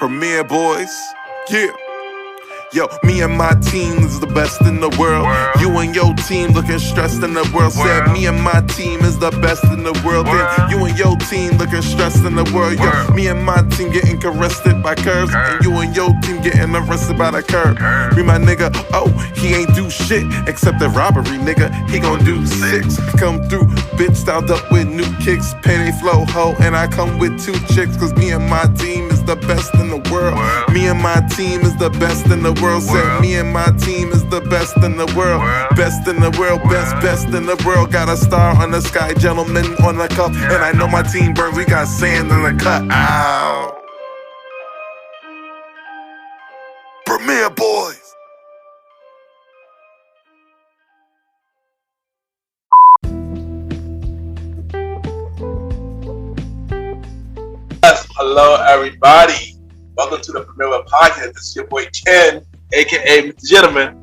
Premier Boyz, yeah. Yo, me and my team is the best in the world. You and your team looking stressed in the world. Said me and my team is the best in the world. Then you and your team looking stressed in the world. Yo, me and my team getting caressed by curves, and you and your team getting arrested by the curb. Me my nigga, oh, he ain't do shit except the robbery, nigga. He gon' do 6. Come through, bitch styled up with new kicks, pay flow ho, and I come with 2 chicks. Cause me and my team is the best in the world. Me and my team is the best in the world. Said me and my team is the best in the world. Best in the world, best in the world. Got a star on the sky, gentleman on the cup. And I know my team burns, we got sand in the cut. Ow. Premier Boyz. Yes, hello everybody. Welcome to the Premier Podcast. This is your boy Ken, aka Mr. Gentleman.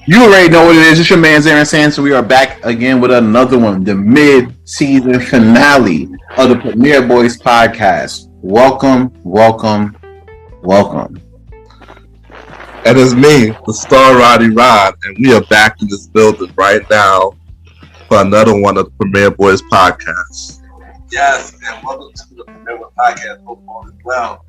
You already know what it is. It's your man Aaron Sands. So we are back again with another one, the mid-season finale of the Premier Boyz podcast. Welcome. And it's me, the star Roddy Rod, and we are back in this building right now for another one of the Premier Boyz podcast. Yes, and welcome to the Premier Podcast. Hope all is well.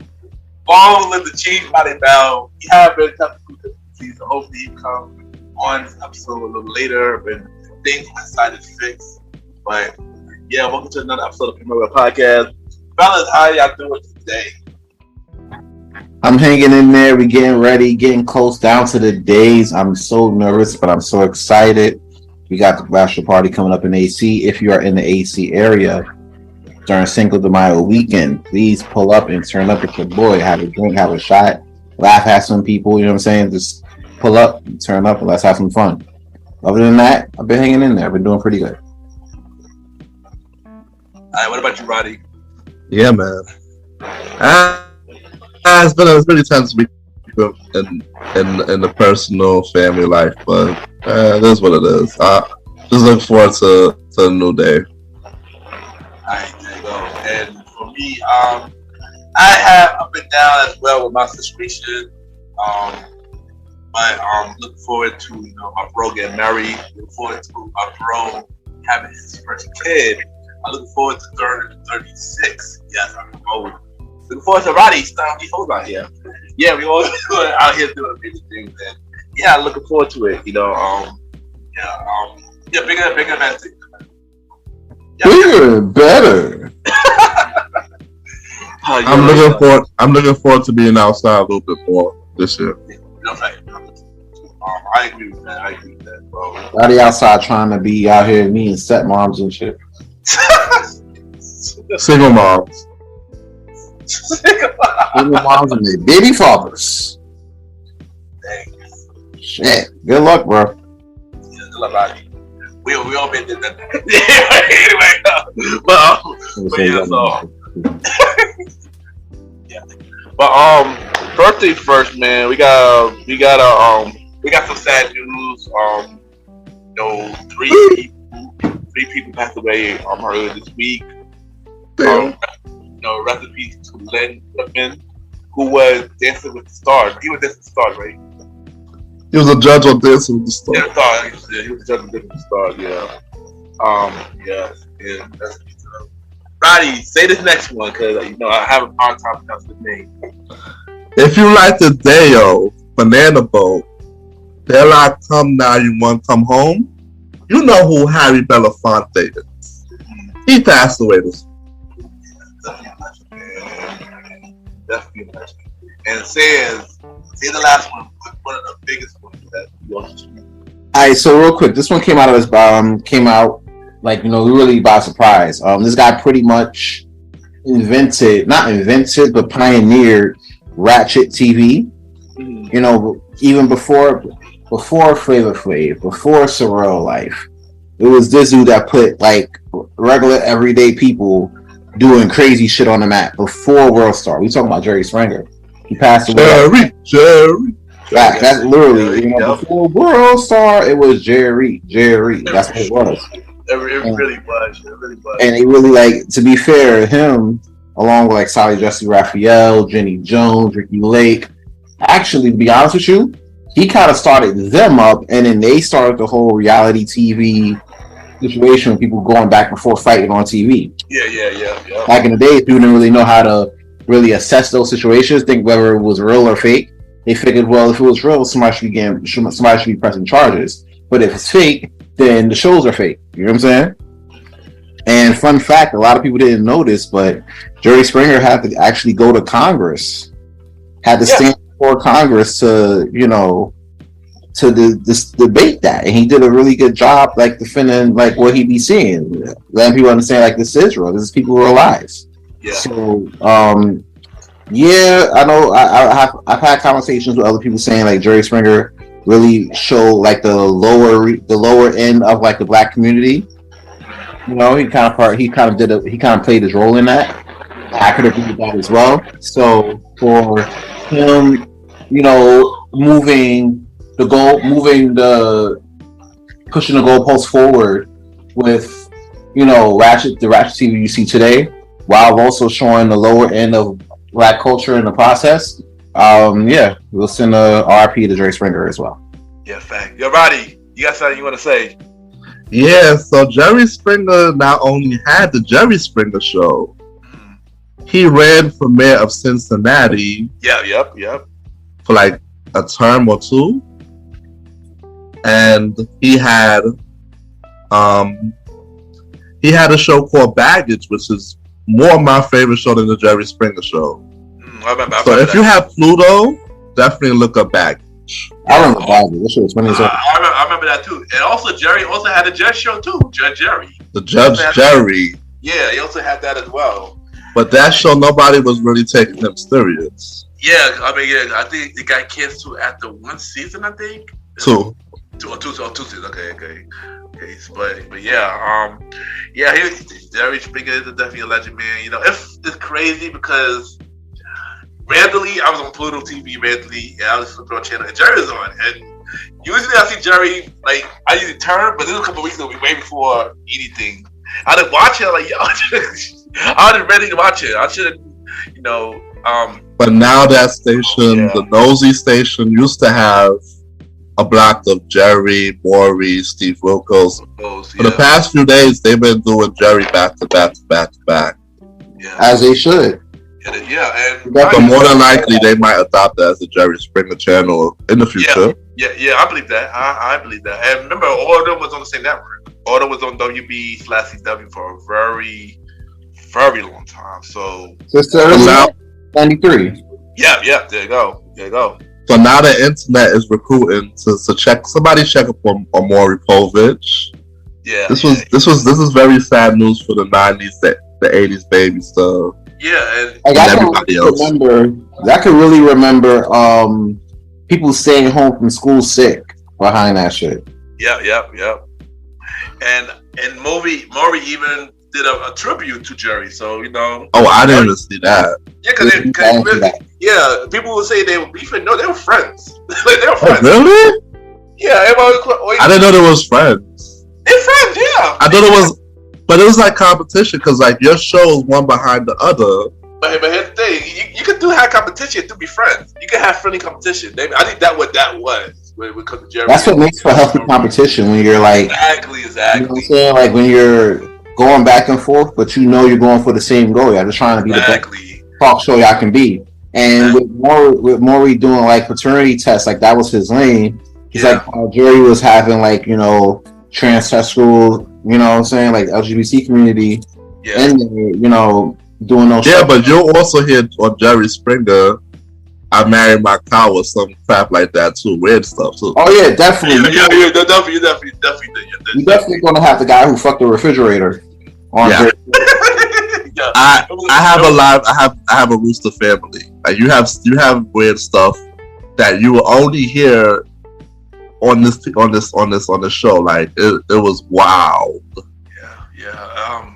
Ball with the Chief by the bell. We have been tough to season. Hopefully you come on this episode a little later when things decided to fix. But yeah, welcome to another episode of the Premier Podcast. Fellas, how y'all doing today? I'm hanging in there. We're getting ready, getting close down to the days. I'm so nervous, but I'm so excited. We got the bachelor party coming up in AC. If you are in the AC area during Cinco de Mayo weekend, please pull up and turn up with your boy. Have a drink, have a shot, laugh at some people. You know what I'm saying? Just pull up, turn up, and let's have some fun. Other than that, I've been hanging in there. I've been doing pretty good. All right, what about you, Roddy? Yeah, man. It's been intense week in the personal family life, but it is what it is. Just look forward to a new day. Alright, there you go. And for me, I have up and down as well with my situation. But looking forward to my bro getting married. Looking forward to my bro having his first kid. I'm looking forward to 36. Yes, I'm old. Looking forward to Roddy starting these hoes out here. Yeah, we all out here doing big things, and yeah, looking forward to it. Bigger events. Bigger, better. I'm looking forward to being outside a little bit more this year. I agree with that, bro. Roddy outside trying to be out here meeting stepmoms and shit. Single moms. Single moms and their baby fathers. Thanks. Shit. Good luck, bro. Yeah, good luck, Roddy. We all been did that. Anyway, but yeah, so yeah. But birthday first, man. We got some sad news. Three people passed away earlier this week. Rest in peace to Len Whitman, who was Dancing with the Stars. He was Dancing with the Stars, right? He was a judge on Dancing with the Stars. Yeah, he was a judge on Dancing with the Stars. Yeah. Yes. And that's Roddy, say this next one because I have a hard time pronouncing his name. If you like the Deo Banana Boat, There I Come Now You Want Come Home, you know who Harry Belafonte is. He passed away this week. Definitely. And say the last one of the biggest ones that you want to do. Alright, so real quick, this one came out really by surprise. This guy pretty much but pioneered Ratchet TV. Even before Flavor Flav, before Surreal Life, it was this dude that put like regular everyday people doing crazy shit on the map before World Star. We talking about Jerry Springer. He passed away. Jerry. That's literally, before World Star, it was Jerry. That's what it was. It really was. And it really, to be fair, him, along with like Sally Jesse Raphael, Jenny Jones, Ricky Lake. Actually, to be honest with you, he kind of started them up, and then they started the whole reality TV situation with people going back and forth fighting on TV. Yeah. Back in the day, people didn't really know how to really assess those situations, think whether it was real or fake. They figured, well, if it was real, somebody should be pressing charges. But if it's fake, then the shows are fake. You know what I'm saying? And fun fact, a lot of people didn't know this, but Jerry Springer had to actually go to Congress, had to stand before Congress to, debate that. And he did a really good job, like, defending, like, what he'd be seeing. Letting people understand, like, this is real. This is people real lives. Yeah. So, I know I've had conversations with other people saying, like, Jerry Springer really showed, like, the lower end of, like, the black community. He kind of played his role in that. I could agree with that as well. So for him, pushing the goalpost forward with, the Ratchet TV you see today, while also showing the lower end of black culture in the process. We'll send a RP to Jerry Springer as well. Yeah, fact. Yo, Roddy, you got something you want to say? Yeah, so Jerry Springer not only had the Jerry Springer Show, he ran for mayor of Cincinnati. Yep. For like a term or two, and he had a show called Baggage, which is more of my favorite show than the Jerry Springer Show. I remember if you have Pluto, definitely look up Baggage. I remember Baggage. This show was funny as hell. I remember that too. And also Jerry also had a Judge show too, Judge Jerry. The Judge Jerry. Yeah, he also had that as well. But that show, nobody was really taking him serious. Yeah, I think it got canceled after one season. I think two seasons. Okay. But Jerry Springer is definitely a legend, man. It's crazy because randomly I was on Pluto TV randomly, and I was flipping on channel, and Jerry was on, and usually I see Jerry, like, I usually turn, but this was a couple of weeks ago, way before anything. I didn't watch it, like, yo, I was ready to watch it. I should, But now that station, the Nosy station, used to have a block of Jerry, Maury, Steve Wilkos. For the past few days, they've been doing Jerry back to back. Yeah. As they should. Yeah, and but more than likely, they might adopt that as a Jerry Springer channel in the future. Yeah, I believe that. I believe that. And remember, all of them was on the same network. All of them was on WB/CW for a very, very long time. So it's now 93. Yeah. There you go. So now the internet is recruiting to check. Somebody check up on Maury Povich. Yeah. This is very sad news for the 90s, the 80s baby stuff. Yeah, and everybody else. I can really remember people staying home from school sick behind that shit. Yep. And Maury even did a tribute to Jerry, so Oh, I didn't even see that. Yeah, people would say they were beefing. No, they were friends. Like, they were friends. Oh, really? Yeah, I didn't know they was friends. They're friends, yeah. I thought it was. But it was like competition because like your show is one behind the other. But here's the thing: you can have competition to be friends. You can have friendly competition. I think that's what that was when it comes to Jerry. That's what makes for healthy competition when you're like exactly. You know what I'm saying? Like when you're going back and forth, but you're going for the same goal. You're just trying to be the best talk show y'all can be. And with Maury doing like paternity tests, like that was his lane. He's like Jerry was having like transsexual. You know what I'm saying? Like LGBT community. Yeah. And doing those. Yeah, but you'll also hear on Jerry Springer, I married my cow or some crap like that too. Weird stuff too. Oh yeah, definitely. Yeah, definitely. You definitely gonna have the guy who fucked the refrigerator on Jerry. I have a rooster family. Like you have weird stuff that you will only hear on this show. Like it was wild. Yeah.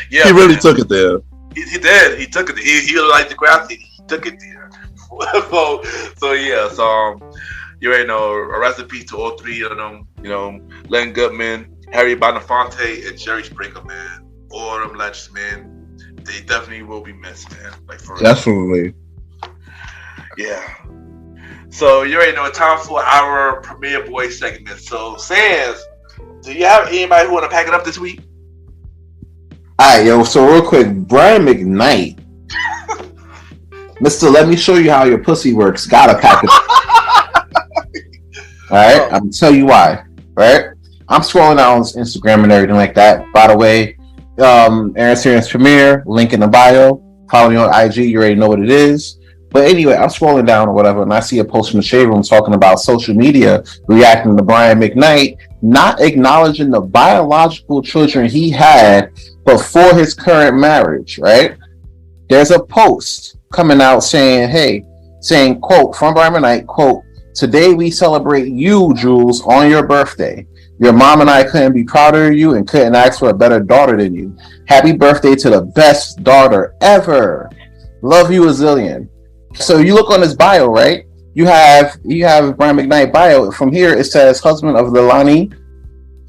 He really took it there. He did. He took it. He liked the graphic. He took it there. So you already know. A recipe to all three of them. Len Goodman, Harry Belafonte, and Jerry Springer, man. All them legends, man. they definitely will be missed, man. Like for real. Definitely. Yeah. So you already know it's time for our premiere boy segment. So Sans, do you have anybody who want to pack it up this week? Alright, yo, so real quick, Brian McKnight. Mister, let me show you how your pussy works. Gotta pack it up. Alright, I'm gonna tell you why. Right? I'm scrolling down on Instagram and everything like that. By the way, Aaron Series premiere, link in the bio. Follow me on IG, you already know what it is. But anyway, I'm scrolling down or whatever, and I see a post from the Shade Room talking about social media reacting to Brian McKnight not acknowledging the biological children he had before his current marriage, right? There's a post coming out saying, quote, from Brian McKnight, quote, "Today we celebrate you, Jules, on your birthday. Your mom and I couldn't be prouder of you and couldn't ask for a better daughter than you. Happy birthday to the best daughter ever. Love you a zillion." So you look on his bio, right? You have Brian McKnight bio. From here it says husband of Lilani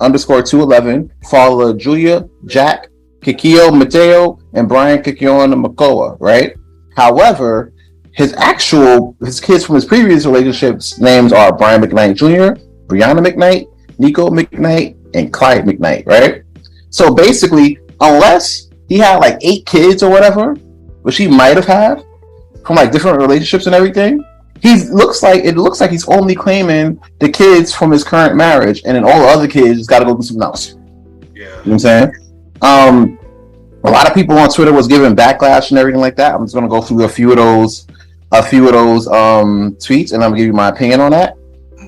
_211, father Julia, Jack, Kikio Mateo, and Brian Kikion Makoa, right? However, his kids from his previous relationships names are Brian McKnight Jr., Brianna McKnight, Nico McKnight, and Clyde McKnight, right? So basically, unless he had like 8 kids or whatever, which he might have had from like different relationships and everything, it looks like he's only claiming the kids from his current marriage, and then all the other kids just got to go do something else. Yeah, you know what I'm saying? A lot of people on Twitter was giving backlash and everything like that. I'm just gonna go through a few of those tweets, and I'm gonna give you my opinion on that.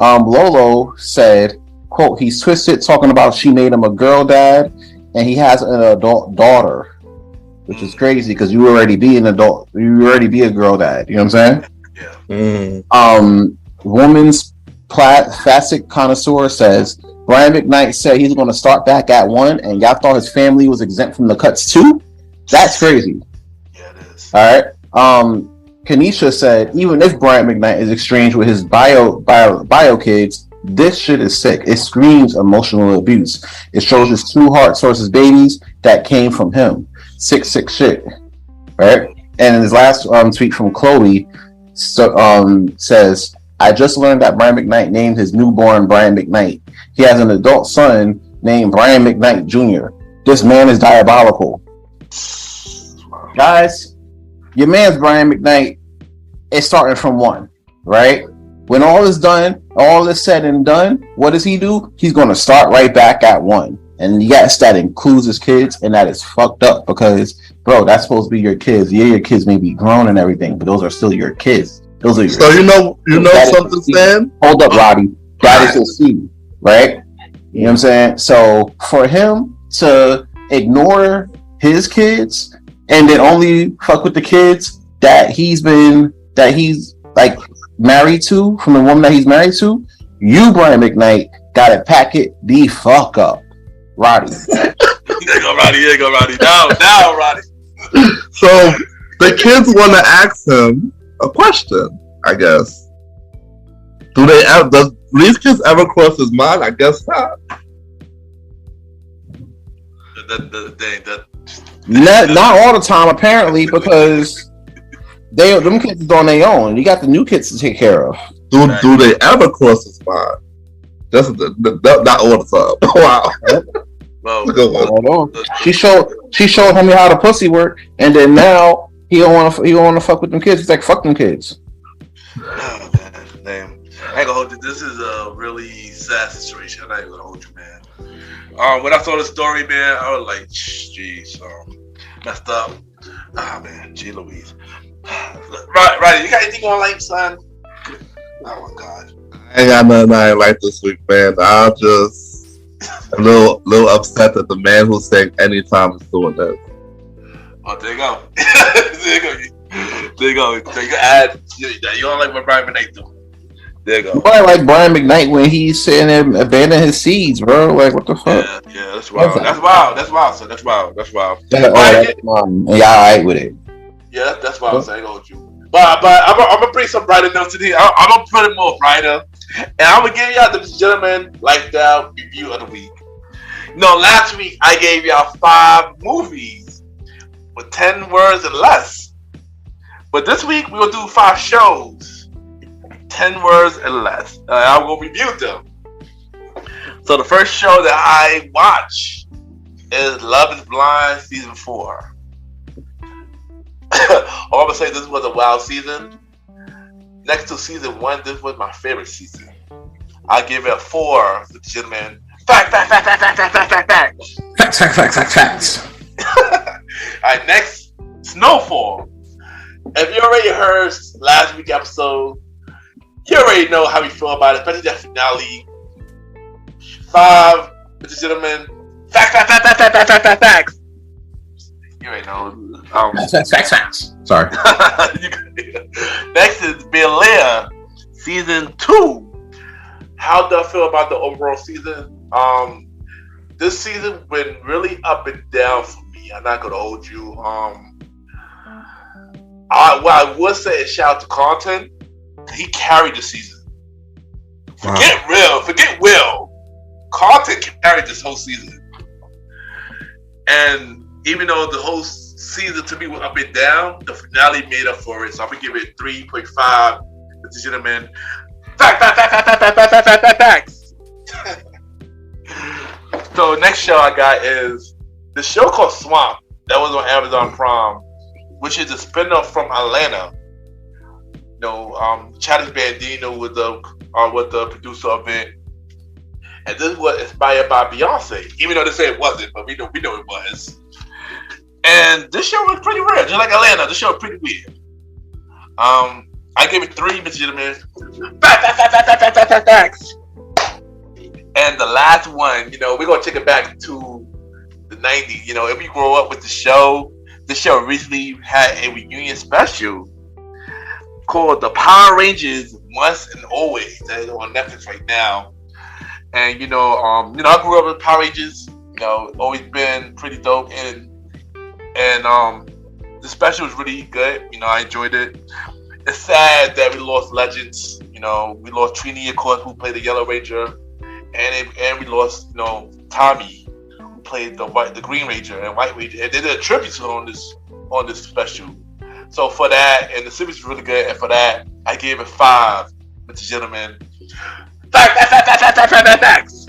Lolo said, quote, "He's twisted talking about she made him a girl dad, and he has an adult daughter," which is crazy because you already be an adult, you already be a girl dad. You know what I'm saying? Yeah. Woman's Classic Connoisseur says Brian McKnight said he's going to start back at 1, and y'all thought his family was exempt from the cuts too. That's crazy. Yeah, it is. All right. Kanisha said even if Brian McKnight is exchanged with his bio kids, this shit is sick. It screams emotional abuse. It shows his true heart towards his babies that came from him. Sick shit. Right? And in his last tweet from Chloe says, "I just learned that Brian McKnight named his newborn Brian McKnight. He has an adult son named Brian McKnight Jr. This man is diabolical." Guys, your man's Brian McKnight is starting from 1, right? When all is done, all is said and done, what does he do? He's going to start right back at 1. And yes, that includes his kids, and that is fucked up because, bro, that's supposed to be your kids. Yeah, your kids may be grown and everything, but those are still your kids. Those are your So you know something, Sam? Hold up, Roddy. That is his seed, right? You know what I'm saying? So for him to ignore his kids and then only fuck with the kids that he's like married to, from the woman that he's married to, you, Brian McKnight, gotta pack it the fuck up. Roddy. There go Roddy. Now, Roddy. So the kids want to ask him a question, I guess. Does these kids ever cross his mind? I guess not. Not all the time, apparently, because them kids is on their own. You got the new kids to take care of. Do they ever cross his mind? That's not all the time. Wow. Well, she showed him how the pussy work, and then now he don't want to fuck with them kids. He's like, fuck them kids. Oh, man, damn. I ain't gonna hold you. This is a really sad situation. I'm not even gonna hold you, man. When I saw the story, man, I was like, jeez, messed up. Ah, man, gee Louise. Right, you got anything on life, son? Oh my God. I ain't got nothing I ain't like this week, man. I'm just a little upset that the man who sang Anytime is doing this. Oh, there you go. There you go. So you can add, you don't like what Brian McKnight do. There you go. Boy, like Brian McKnight when he's sitting there abandoning his seeds, bro. Like, what the fuck? Yeah, that's wild. That's wild, son. That's wild. And y'all alright with it. Yeah, that's wild. I ain't gonna hold you. But I'm gonna bring some brighter notes today. I'm gonna put it more brighter, and I'm gonna give y'all the Gentleman Lifestyle Review of the Week. Last week I gave y'all 5 movies with 10 words and less. But this week we're gonna do 5 shows, 10 words and less. I will review them. So the first show that I watch is Love is Blind season 4. All I'm gonna say, this was a wild season. Next to season 1, this was my favorite season. I give it a 4, gentlemen. Facts. Alright, next, Snowfall. If you already heard last week's episode, you already know how we feel about it, especially that finale. 5, Mr. Gentlemen. Facts. You already know. Facts. Sorry. Next is Bel-Air, season 2. How do I feel about the overall season? This season went really up and down for me. I'm not gonna hold you. What I would say is shout out to Carlton. He carried the season. Forget Will. Carlton carried this whole season. And even though the whole season to me was up and down, the finale made up for it. So I'm gonna give it 3.5. Mr. Gentleman. Facts. So next show I got is the show called Swamp. That was on Amazon Prime, which is a spinoff from Atlanta. You know, Childish Gambino was the producer of it, and this was inspired by Beyonce. Even though they say it wasn't, but we know it was. And this show was pretty weird, just like Atlanta. This show was pretty weird. I gave it 3, Mr. Gentleman. Facts. And the last one, you know, we're gonna take it back to the 90s. You know, if we grow up with the show recently had a reunion special called The Power Rangers Once and Always. That is on Netflix right now. And you know, I grew up with Power Rangers. You know, always been pretty dope, and the special was really good. You know, I enjoyed it. It's sad that we lost legends. You know, we lost Trini, of course, who played the Yellow Ranger, and we lost, you know, Tommy, who played the Green Ranger and White Ranger. And they did a tribute to him on this special. So for that, and the series is really good, and for that, I gave it 5, Mr. Gentleman. Facts.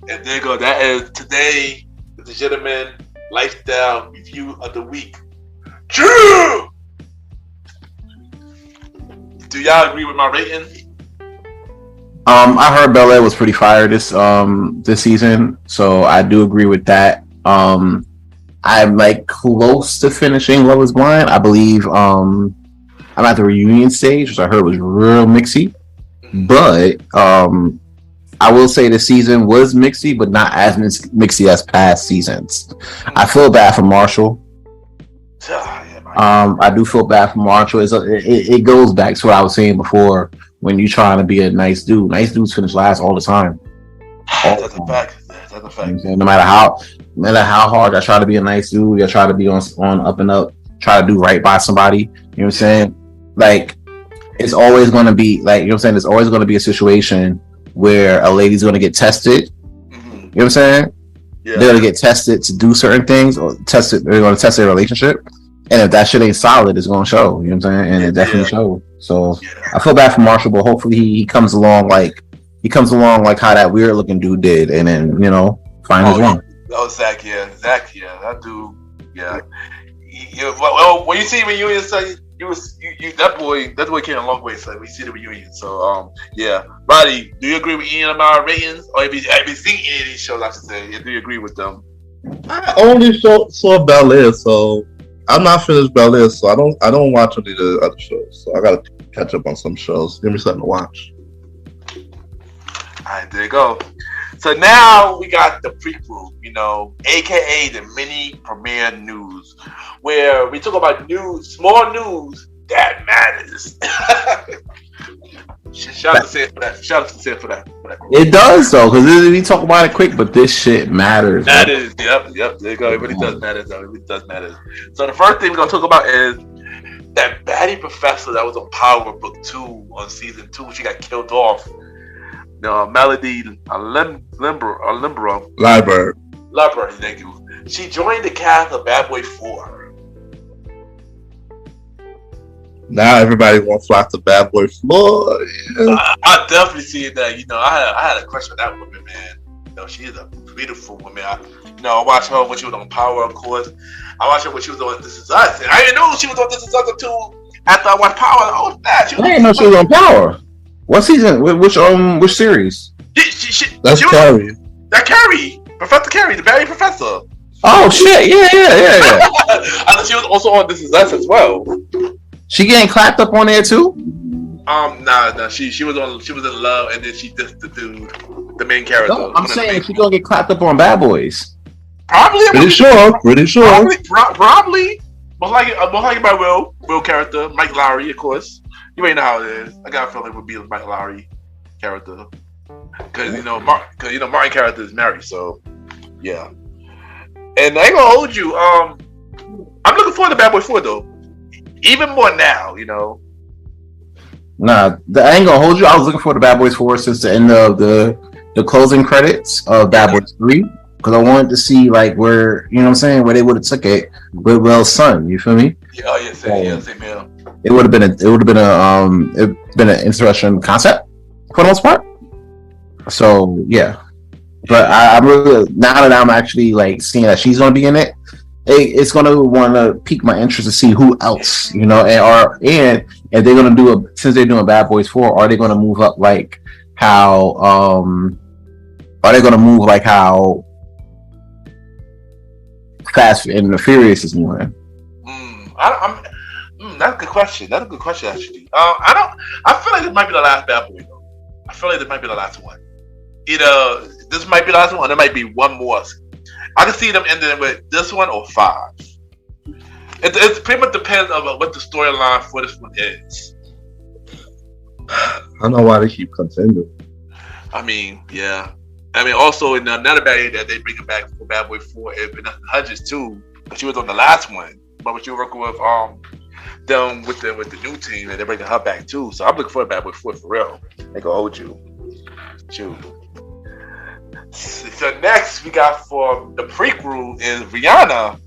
And there you go. That is today, Mr. Gentleman Lifestyle Review of the Week. True. Do y'all agree with my rating? I heard Bel-Air was pretty fire this season, so I do agree with that. I'm like close to finishing Love is Blind. I believe I'm at the reunion stage, which I heard was real mixy. But I will say the season was mixy, but not as mixy as past seasons. I feel bad for Marshall. I do feel bad for Marshall. It goes back to what I was saying before. When you're trying to be a nice dude, nice dudes finish last all the time. That's a fact. No matter how hard I try to be a nice dude, I try to be on up and up, try to do right by somebody. You know what I'm saying? Like, it's always going to be like, you know what I'm saying? There's always going to be a situation where a lady's going to get tested. Mm-hmm. You know what I'm saying? Yeah. They're going to get tested to do certain things, or they're going to test their relationship. And if that shit ain't solid, it's going to show. You know what I'm saying? And it definitely shows. So I feel bad for Marshall, but hopefully he comes along like how that weird looking dude did, and then, you know, find his one. Oh, Zach, that dude, yeah. Well, when you see reunion, son, that boy came a long way, son. We see the reunion, so yeah. Roddy, do you agree with any of my ratings, or have you seen any of these shows? I should say, do you agree with them? I only saw Bel-Air, so I'm not finished Bel-Air, so I don't watch any of the other shows. So I gotta catch up on some shows. Give me something to watch. Alright, there you go. So now we got the prequel, you know, aka the mini premiere news, where we talk about news, small news that matters. Shout out to Sid for that. It does though, because we talk about it quick, but this shit matters. Matters. Yep. There you go. It really does matter. Though. It really does matter. So the first thing we're gonna talk about is that baddie professor that was on Power Book 2 on season 2. She got killed off. Melody Library. Thank you. She joined the cast of Bad Boy 4. Now everybody wants to flock to Bad Boy 4. Yeah. I definitely see that. I had a crush on that woman, man. She is a beautiful woman. I watched her when she was on Power, of course. I watched her when she was on This Is Us. And I didn't know she was on This Is Us until after I watched Power. Oh, that. I didn't know she was on Power. What season? Which series? That's Carrie. That Carrie. Professor Carrie, the Barry Professor. Oh, shit. Yeah. I thought she was also on This Is Us as well. She getting clapped up on there, too? Nah. She was in love, and then she dissed the dude, the main character. No, I'm saying she's gonna get clapped up on Bad Boys. Probably. Pretty sure. Probably. Most likely by Will character, Mike Lowry, of course. You already know how it is. I got a feeling it would be the Mike Lowry character, because Martin character is married, so yeah. And I ain't gonna hold you. I'm looking forward to Bad Boy 4 though, even more now. Nah, I ain't gonna hold you. I was looking for the Bad Boys 4 since the end of the closing credits of Bad Boys 3, because I wanted to see like where, where they would have took it with Will's son. You feel me? Same here. It would have been an interesting concept for the most part. So yeah, but I'm really, now that I'm actually like seeing that she's gonna be in it, it's gonna want to pique my interest to see who else, and if they're gonna do since they're doing Bad Boys 4, are they gonna move up like how Fast and the Furious is moving? That's a good question. Actually. I feel like this might be the last Bad Boy though. I feel like this might be the last one. Either this might be the last one, or there might be one more. I can see them ending with this one or 5. It pretty much depends on what the storyline for this one is. I don't know why they keep continuing. I mean, yeah. Also in another bad that they bring it back for Bad Boy 4 is Vanessa Hudgens too, but she was on the last one. But when she was working with them with the new team, and they're bringing her back too. So I'm looking for Bad Boy 4 for real. They gonna hold you. Shoot. So next we got for the prequel is Rihanna.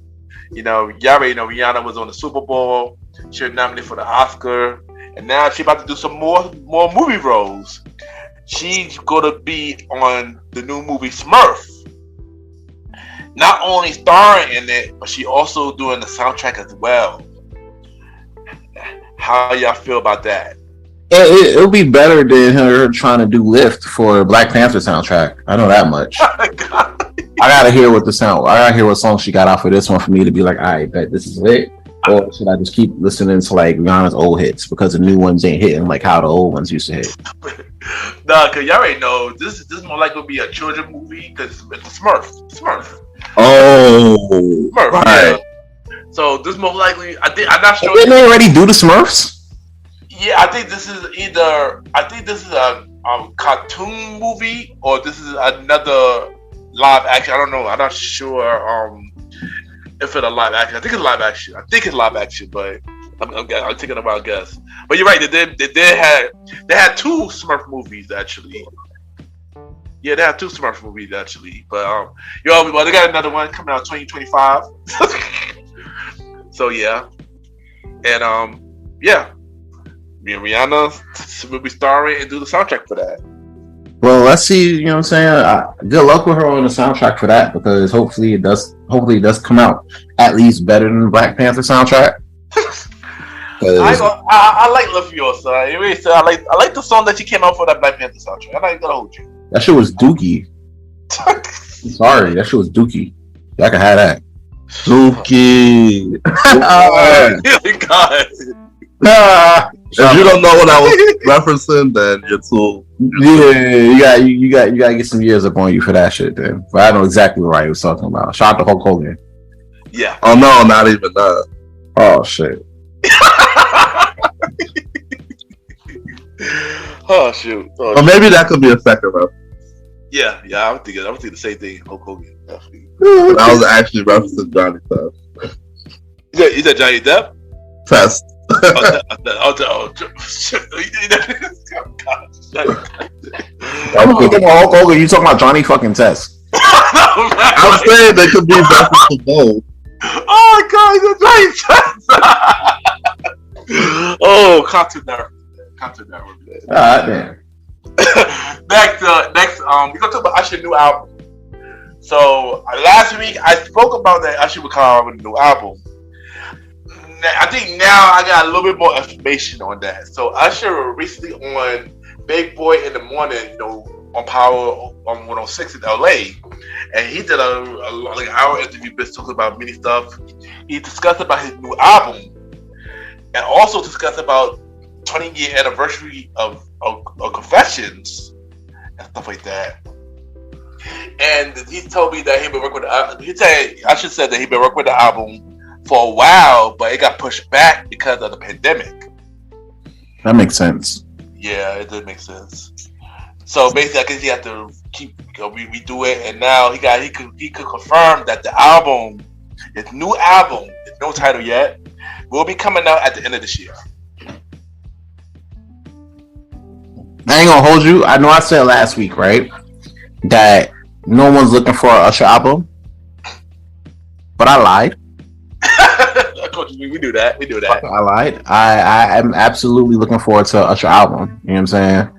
Y'all already know Rihanna was on the Super Bowl. She was nominated for the Oscar, and now she's about to do some more movie roles. She's gonna be on the new movie Smurf. Not only starring in it, but she also doing the soundtrack as well. How y'all feel about that? It'll be better than her trying to do Lift for Black Panther soundtrack. I know that much. I gotta hear what song she got out for this one for me to be like, I bet this is it. Or should I just keep listening to like Rihanna's old hits because the new ones ain't hitting like how the old ones used to hit? Nah, cause y'all already know this more likely to be a children movie because it's Smurf. Oh, Smurf, right. Yeah. So this most likely, I'm not sure. Didn't they already do the Smurfs? Yeah, I think this is a cartoon movie or this is another live action. I don't know. I'm not sure if it's a live action. I think it's live action. But I'm taking a wild guess. But you're right. They had 2 Smurf movies actually. Yeah, they have 2 Smurf movies actually. But they got another one coming out 2025. So yeah, and yeah. Me and Rihanna will be starring and do the soundtrack for that. Well, let's see. You know what I'm saying? Good luck with her on the soundtrack for that, because hopefully it does come out at least better than the Black Panther soundtrack. I like Lafiosa. I like the song that she came out for that Black Panther soundtrack. I'm not gonna hold you. That shit was dookie. Sorry, that shit was dookie. Y'all can have that. Dookie. God. If you don't know what I was referencing, then you're too. Yeah, you got to get some years up on you for that shit, then. But I know exactly what I was talking about. Shout out to Hulk Hogan. Yeah. Oh no, not even that. Oh shit. Oh shoot. Or maybe that could be a second reference. Yeah. I would think the same thing. Hulk Hogan. I was actually referencing Johnny Test. You said Johnny Depp? Test. I'm thinking about Hulk Hogan. You talking about Johnny fucking Test? I'm saying they could be better for both. Oh my God, he's oh, Cartoon Network. Damn. Next, we're gonna talk about Usher's new album. So last week I spoke about that Usher would come out with a new album. I think now I got a little bit more information on that. So Usher recently on Big Boy in the Morning, on Power on 106 in LA, and he did a like hour interview, talking about many stuff. He discussed about his new album, and also discussed about 20-year anniversary of Confessions and stuff like that. And he told me that he'd been working with Usher said that he'd been working with the album for a while, but it got pushed back because of the pandemic. That makes sense. Yeah, it did make sense. So basically, I guess he had to keep redo it, and now he could confirm that the album, his new album, there's no title yet, will be coming out at the end of this year. I ain't gonna hold you. I know I said last week, right, that no one's looking for an Usher album, but I lied. We do that. I lied. I am absolutely looking forward to an Usher album. You know what I'm saying?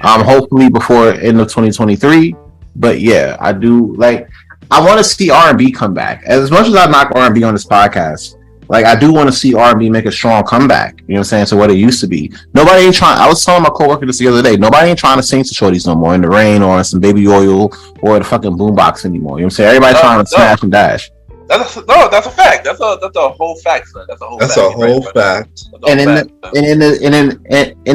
Hopefully before end of 2023. But yeah, I do like. I want to see R&B come back. As much as I knock R&B on this podcast, like I do want to see R&B make a strong comeback. You know what I'm saying? So what it used to be. Nobody ain't trying. I was telling my coworker this the other day. Nobody ain't trying to sing to shorties no more in the rain or some baby oil or the fucking boombox anymore. You know what I'm saying? Everybody trying to smash and dash. That's a fact. That's a whole fact, son. That's a whole fact. And in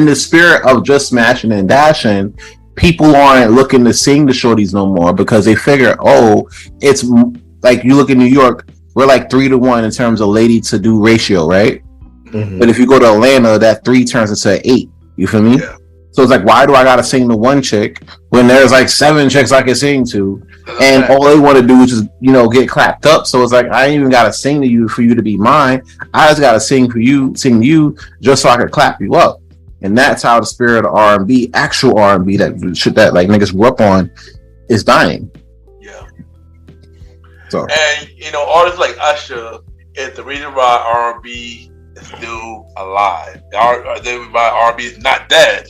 the spirit of just smashing and dashing, people aren't looking to sing to shorties no more because they figure, it's like you look in New York, we're like 3-1 in terms of lady to do ratio, right? Mm-hmm. But if you go to Atlanta, that 3 turns into 8. You feel me? Yeah. So it's like, why do I gotta sing to one chick when there's like 7 chicks I can sing to, and all they want to do is just get clapped up? So it's like I ain't even gotta sing to you for you to be mine. I just gotta sing to you just so I can clap you up. And that's how the spirit of R&B, actual R&B, that shit that like niggas grew up on, is dying. Yeah. So and artists like Usher is the reason why R&B is still alive. Why R&B is not dead.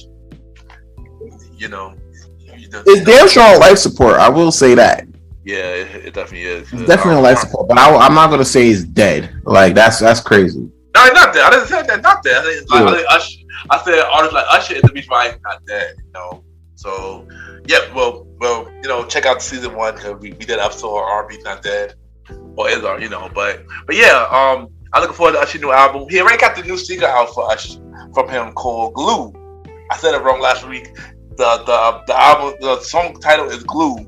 It's damn strong life support. I will say that. Yeah, it definitely is. It's definitely life support, but I'm not gonna say it's dead. Like that's crazy. No, it's not dead. I didn't say that. Not dead. I said artists like Usher is the reason why it's not dead. So yeah. Well, check out season 1 because we did an episode on R&B not dead, or is but yeah. I'm looking forward to Usher's new album. He already got the new single out for Usher from him called Glue. I said it wrong last week. The album, the song title is Glue,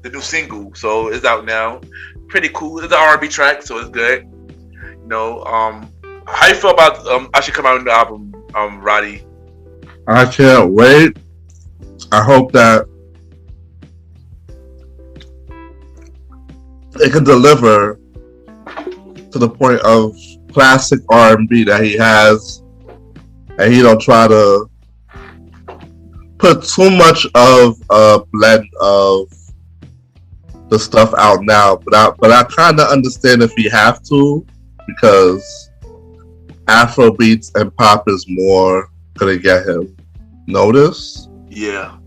the new single, so it's out now. Pretty cool. It's an R&B track, so it's good. How you feel about Usher coming out with the album, Roddy? I can't wait. I hope that it can deliver to the point of classic R&B that he has, and he don't try to put too much of a blend of the stuff out now, but I kind of understand if he have to, because Afro beats and pop is more gonna get him noticed. Yeah.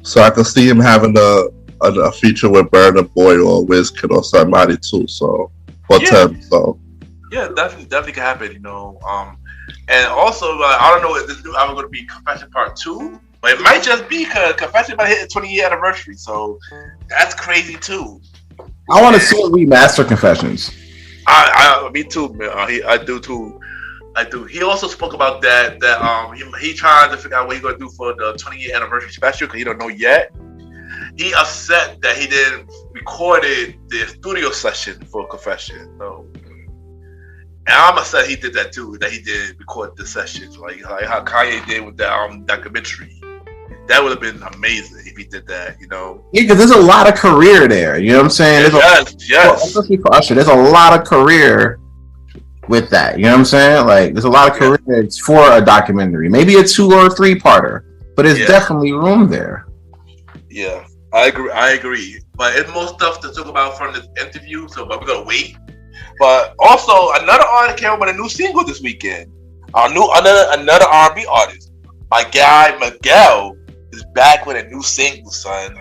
So I can see him having a feature with Burna Boy or Wizkid or somebody too. So for Tim, so yeah, definitely can happen. And also I don't know if this new album going to be Confession Part 2. But it might just be because Confession might hit its 20-year anniversary, so that's crazy too. I want to see a remaster Confessions. Me too, man. I do too. I do. He also spoke about that he trying to figure out what he's gonna do for the 20-year anniversary special because he don't know yet. He upset that he didn't recorded the studio session for Confession. So, and I'm upset he did that too. That he did record the sessions like how Kanye did with that documentary. That would have been amazing if he did that, Yeah, because there's a lot of career there. You know what I'm saying? Yes. Especially for Usher, there's a lot of career with that. You know what I'm saying? Like, there's a lot of career for a documentary. Maybe a 2 or 3 parter, but there's definitely room there. Yeah. I agree. But it's more stuff to talk about from this interview, but we're gonna wait. But also another artist came up with a new single this weekend. Another R&B artist. My guy Miguel is back with a new single, son,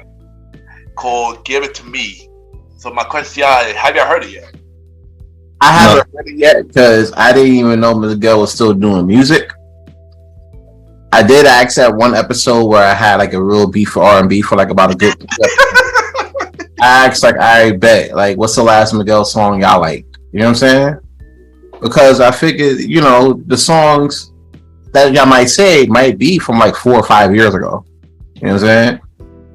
called "Give It to Me." So my question, have y'all heard it yet? I haven't heard it yet because I didn't even know Miguel was still doing music. I did ask that one episode where I had like a real beef for R&B for like about a good. I asked like, I bet, like, what's the last Miguel song y'all liked? You know what I'm saying? Because I figured, the songs that y'all might say might be from like 4 or 5 years ago. You know what I'm saying?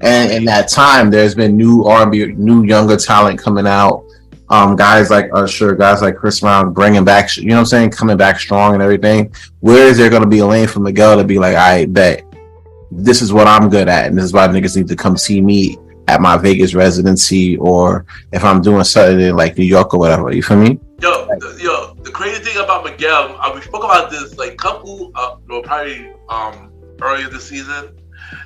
And in that time, there's been new R&B, new younger talent coming out. Guys like Usher, guys like Chris Brown bringing back, you know what I'm saying, coming back strong and everything. Where is there going to be a lane for Miguel to be like, I bet this is what I'm good at, and this is why niggas need to come see me at my Vegas residency, or if I'm doing something in like New York or whatever. You feel me? Yo, the crazy thing about Miguel, we spoke about this like probably earlier this season,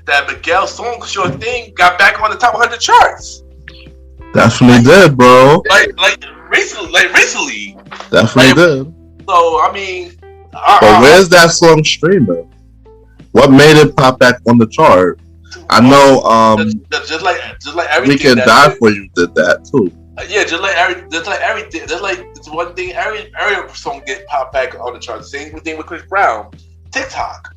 that Miguel's song "Sure Thing" got back on the top 100 charts. Definitely did, bro. Like recently. Definitely did. So I mean, but where's that song streaming? What made it pop back on the chart? I know. Just like everything. We Can Die For You did that too. Yeah, just like everything. Just like it's one thing. Every song get popped back on the chart. Same thing with Chris Brown. TikTok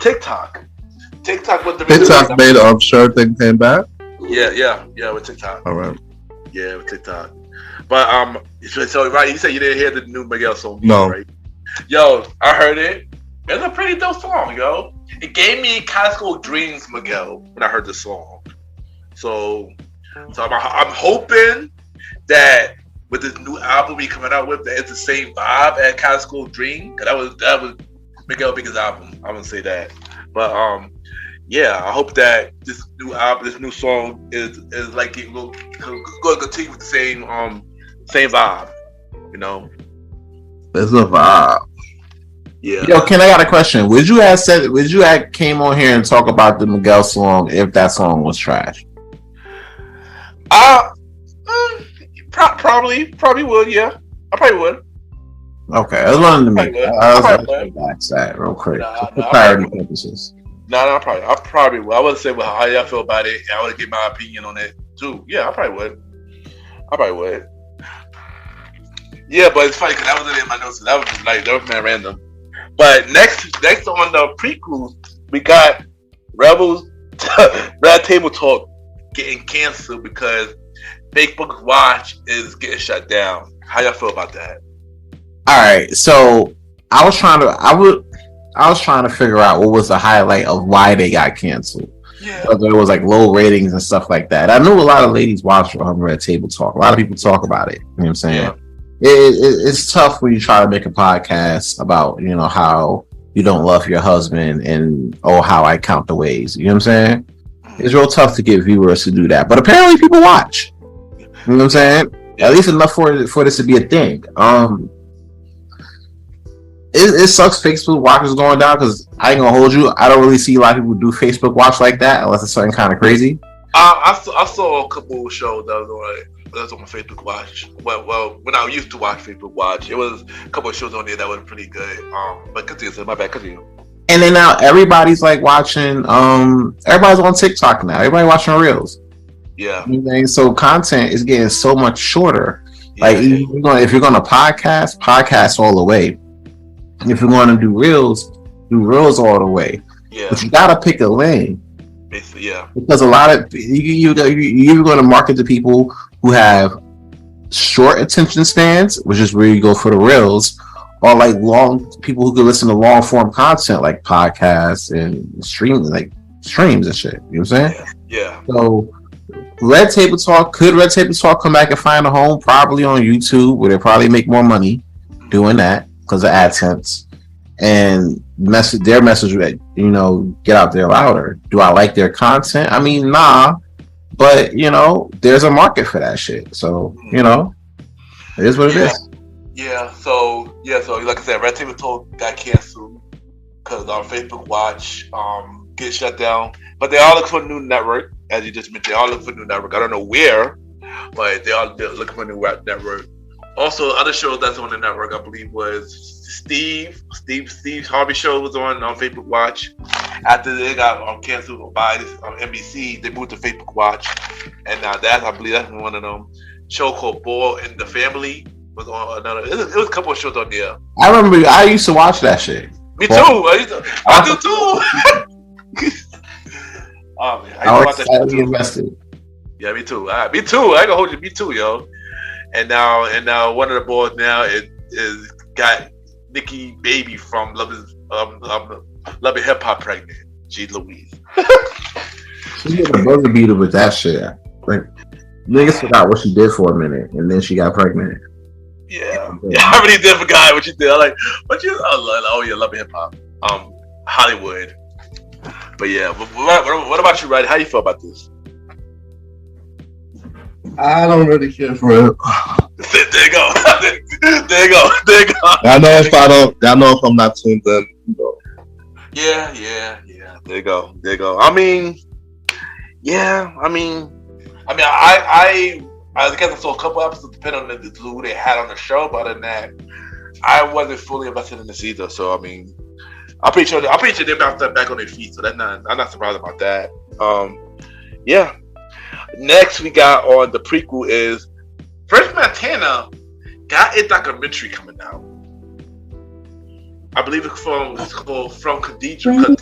was the TikTok made Sure Thing came back. Yeah, with TikTok. All right. Yeah, with TikTok. But so right, you said you didn't hear the new Miguel song. No. Right? Yo, I heard it. It's a pretty dope song, yo. It gave me High School Dreams, Miguel, when I heard the song. So I'm hoping that with this new album he coming out with, that it's the same vibe as High School Dream. Cause that was Miguel's biggest album. I'm gonna say that. But yeah, I hope that this new album, this new song is like it will continue with the same vibe. There's a vibe. Yeah. Yo, Ken, I got a question. Would you have came on here and talk about the Miguel song if that song was trash? Probably would. Yeah, I probably would. Okay, I was wanting to make that real quick for clarity purposes. No, I probably would. I would say how y'all feel about it. I would give my opinion on it too. Yeah, I probably would. Yeah, but it's funny because that wasn't in my notes. That was man random. But next on the prequel, we got Rebels Red Table Talk getting canceled because Facebook Watch is getting shut down. How y'all feel about that? All right, so I was trying to figure out what was the highlight of why they got canceled. Yeah, whether it was like low ratings and stuff like that. I knew a lot of ladies watch Red Table Talk. A lot of people talk about it. You know what I'm saying? Yeah. It's tough when you try to make a podcast about how you don't love your husband and how I count the ways. You know what I'm saying? It's real tough to get viewers to do that, but apparently people watch. You know what I'm saying? At least enough for this to be a thing. It sucks Facebook Watch is going down because I ain't gonna hold you. I don't really see a lot of people do Facebook Watch like that unless it's something kind of crazy. I saw a couple of shows that was on my Facebook Watch. Well, when I used to watch Facebook Watch, it was a couple of shows on there that were pretty good. But continue, my bad, continue. And then now everybody's like watching. Everybody's on TikTok now. Everybody watching Reels. Yeah. You know, so content is getting so much shorter. Like if you're gonna podcast all the way. If you're going to do Reels all the way. Yeah. But you gotta pick a lane. Basically, yeah. Because a lot of you're going to market to people who have short attention spans, which is where you go for the Reels, or like people who can listen to long form content like podcasts and streams and shit. You know what I'm saying? Yeah. So Red Table Talk, could Red Table Talk come back and find a home? Probably on YouTube, where they probably make more money doing that because of AdSense. And their message, get out there louder. Do I like their content? I mean, nah, but there's a market for that shit. So it is what it is. Yeah. So like I said, Red Table Talk got canceled because our Facebook Watch get shut down. But they all look for a new network. as you just mentioned, they all look for a new network. I don't know where, but they're looking for a new network. Also, other shows that's on the network, I believe, was Steve Harvey show was on Facebook Watch. After they got canceled by this NBC, they moved to Facebook Watch, and now I believe that's one of them. Show called Boy and the Family was on another. It was a couple of shows on there. I remember I used to watch that shit. Me too. I do too. Oh man, I was excited invested. Yeah, me too. Me too. I ain't gonna hold you. Me too, yo. And now one of the boys now is got Nikki Baby from Loving Hip Hop pregnant. Jeez Louise. She had a buzzer beater with that shit. Like niggas forgot what she did for a minute, and then she got pregnant. Yeah, I really did forgot what you did. I like, what you? Oh yeah, Loving Hip Hop. Hollywood. But yeah, what about you, Roddy? How you feel about this? I don't really care for it. There you go. There you go. I know if I'm not tuned in. You know. Yeah. There you go. I mean, I guess I saw a couple episodes depending on who they had on the show, but other than that, I wasn't fully invested in this either. So I mean, I'm pretty sure they bounced back on their feet. So I'm not surprised about that. Yeah. Next we got on the prequel is French Montana got a documentary coming out. I believe it's called From Cathedral and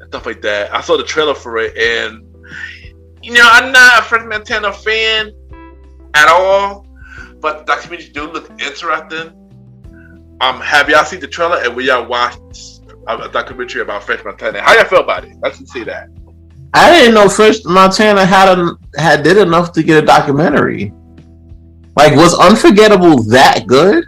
stuff like that. I saw the trailer for it, and I'm not a French Montana fan at all, but the documentaries do look interesting. Have y'all seen the trailer, and will y'all watch a documentary about French Montana? How y'all feel about it? Let's see that. I didn't know French Montana had did enough to get a documentary. Like, was Unforgettable that good?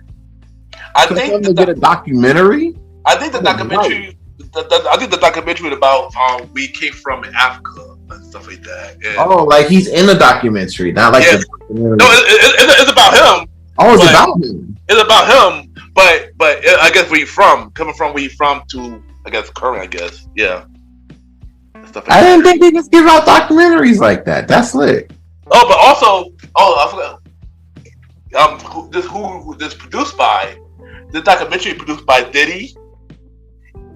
I think to get a documentary. I think the documentary. I think the documentary about we came from in Africa and stuff like that. And like he's in the documentary, not like the documentary. No, it's about him. Oh, it's about him. It's about him, but I guess where you from, to I guess current, I guess, yeah. Stuff like I didn't think they just give out documentaries like that. That's lit. Oh, but also, I forgot. This produced by this documentary produced by Diddy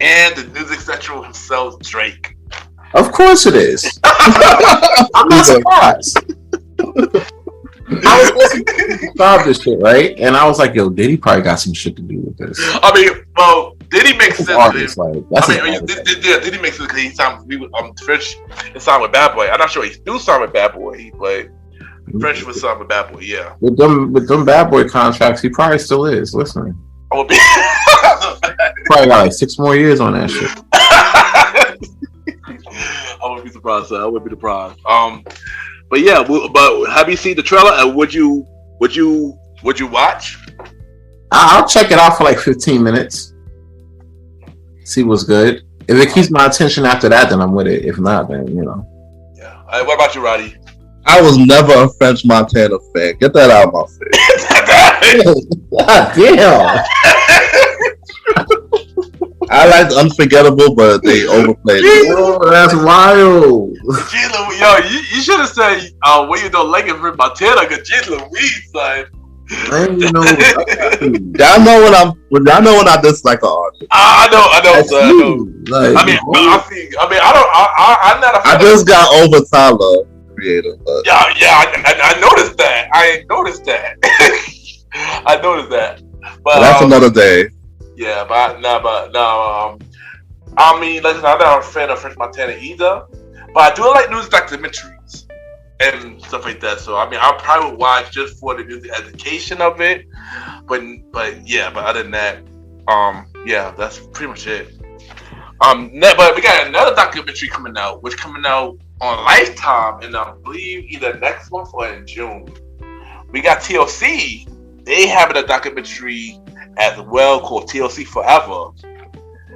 and the music sexual himself, Drake. Of course it is. I'm not surprised. I was listening to this shit, right? And I was like, yo, Diddy probably got some shit to do with this. I mean, well, Diddy makes sense. Diddy makes sense because he signed Fresh and signed with Bad Boy. I'm not sure he do sign with Bad Boy, but Fresh was signed with Bad Boy, yeah. With them Bad Boy contracts, he probably still is. Listen. Probably got like 6 more years on that shit. I wouldn't be surprised, sir. I wouldn't be surprised. But yeah, but have you seen the trailer? And would you watch? I'll check it out for like 15 minutes. See what's good. If it keeps my attention after that, then I'm with it. If not, then Yeah. All right, what about you, Roddy? I was never a French Montana fan. Get that out of my face. God damn. I liked Unforgettable, but they overplayed it. Oh, that's wild. Yo, you should have said what you don't like it for Montana, because Jeez Louise, son. I didn't know. Y'all know when I dislike an artist. I know, son. Like, I'm not a fan. I just got over Tyler, Creator. But. Yeah, I noticed that. I noticed that. I noticed that. But that's another day. Yeah, but no. I mean, like I said, I'm not a fan of French Montana either, but I do like news documentaries and stuff like that. So I mean, I'll probably watch just for the music education of it. But other than that, that's pretty much it. But we got another documentary coming out on Lifetime, and I believe either next month or in June. We got TLC. They having a documentary as well called TLC Forever.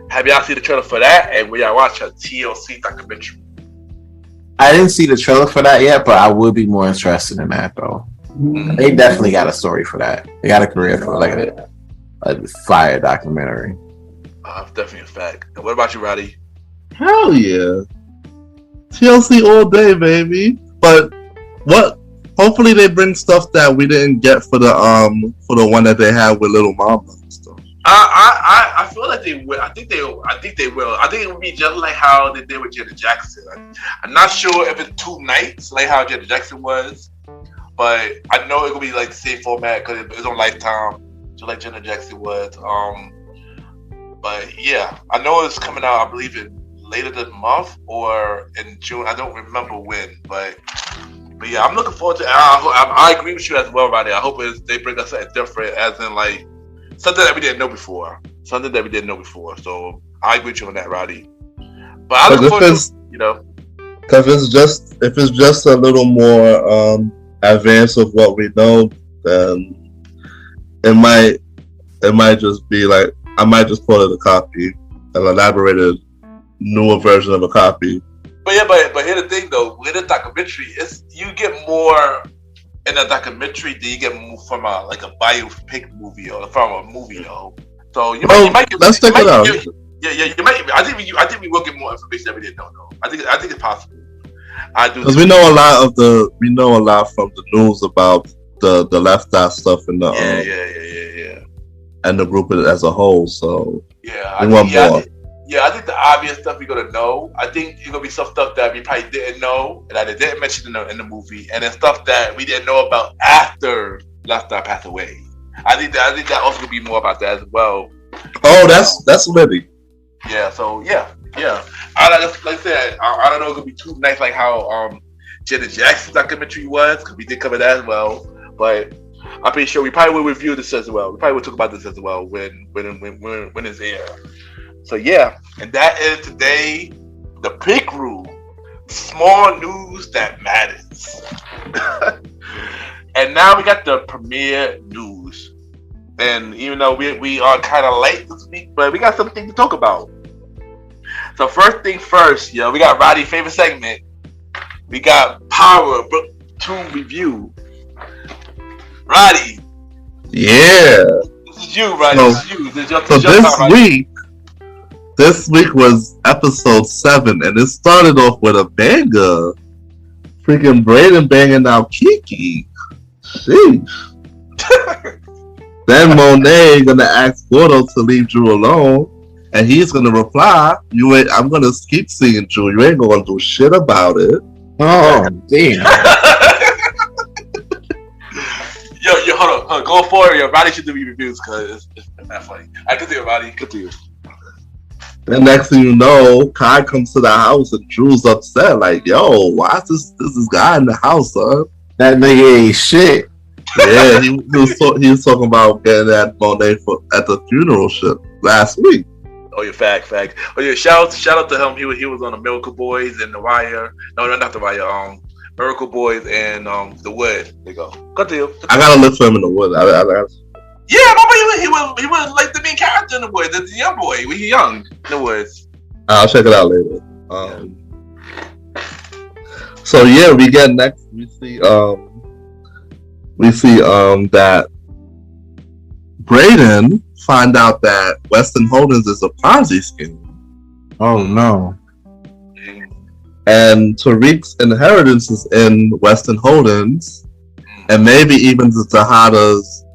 Have y'all seen the trailer for that? And will y'all watch a TLC documentary? I didn't see the trailer for that yet, but I would be more interested in that though. Mm-hmm. They definitely got a story for that. They got a career for like a fire documentary. Definitely a fact. And what about you, Roddy? Hell yeah. TLC all day, baby. But what? Hopefully they bring stuff that we didn't get for the one that they had with Little Mama and stuff. I feel like they will. I think they will. I think it will be just like how they did with Janet Jackson. I'm not sure if it's 2 nights like how Janet Jackson was, but I know it will be like the same format because it's on Lifetime, just like Janet Jackson was. But yeah, I know it's coming out. I believe it later this month or in June. I don't remember when, but yeah, I'm looking forward to it. I agree with you as well, Roddy. I hope they bring us something different, as in like something that we didn't know before. So I agree with you on that, Roddy. But I look forward to, because if it's just a little more advanced of what we know, then it might just be like I might just call it a copy, an elaborated newer version of a copy. But here's the thing though, with a documentary, you get more in a documentary than you get more from a biopic movie or from a movie though. So you might get, let's check it out. You might. I think we will get more information that we didn't know though. I think it's possible. I do because we know a lot from the news about the Left Eye stuff and the and the group as a whole. So I think the obvious stuff we're gonna know. I think it's gonna be some stuff that we probably didn't know and that they didn't mention in the movie, and then stuff that we didn't know about after Left Eye passed away. I think that also gonna be more about that as well. Oh, that's Libby. Yeah. So yeah. Like I said, I don't know. It's gonna be 2 nights like how Janet Jackson's documentary was, because we did cover that as well. But I'm pretty sure we probably will review this as well. We probably will talk about this as well when it's air. So yeah, and that is today the Pick Room, small news that matters. And now we got the premiere news. And even though we are kind of late this week, but we got something to talk about. So first thing first, we got Roddy's favorite segment. We got Power Book 2 review. Roddy. Yeah. This is you, Roddy. This is you. This week was episode 7, and it started off with a banger. Freaking Brayden banging out Kiki. Sheesh. Then Monet gonna ask Gordo to leave Drew alone, and he's gonna reply, I'm gonna keep seeing Drew. You ain't gonna do shit about it. Oh, damn. Yo, hold on. Go forward. Yo, Roddy should do reviews because it's not funny. I can do it, Roddy. Continue. Then next thing you know, Kai comes to the house and Drew's upset. Like, yo, why is this guy in the house, son? That nigga ain't shit. Yeah, he was talking about getting that Monet at the funeral shit last week. Oh, yeah, fact. Oh, yeah, shout out to him. He was on the Miracle Boys and The Wire. No, not The Wire. Miracle Boys and The Wood. There you go. Continue. I gotta look for him in The Wood. Yeah, but he was like the main character in The Wood, the young boy. When he young in The Woods. I'll check it out later. So yeah, we get next. We see that Brayden find out that Weston Holdings is a Ponzi scheme. Oh no. And Tariq's inheritance is in Weston Holdings, and maybe even the Tejada's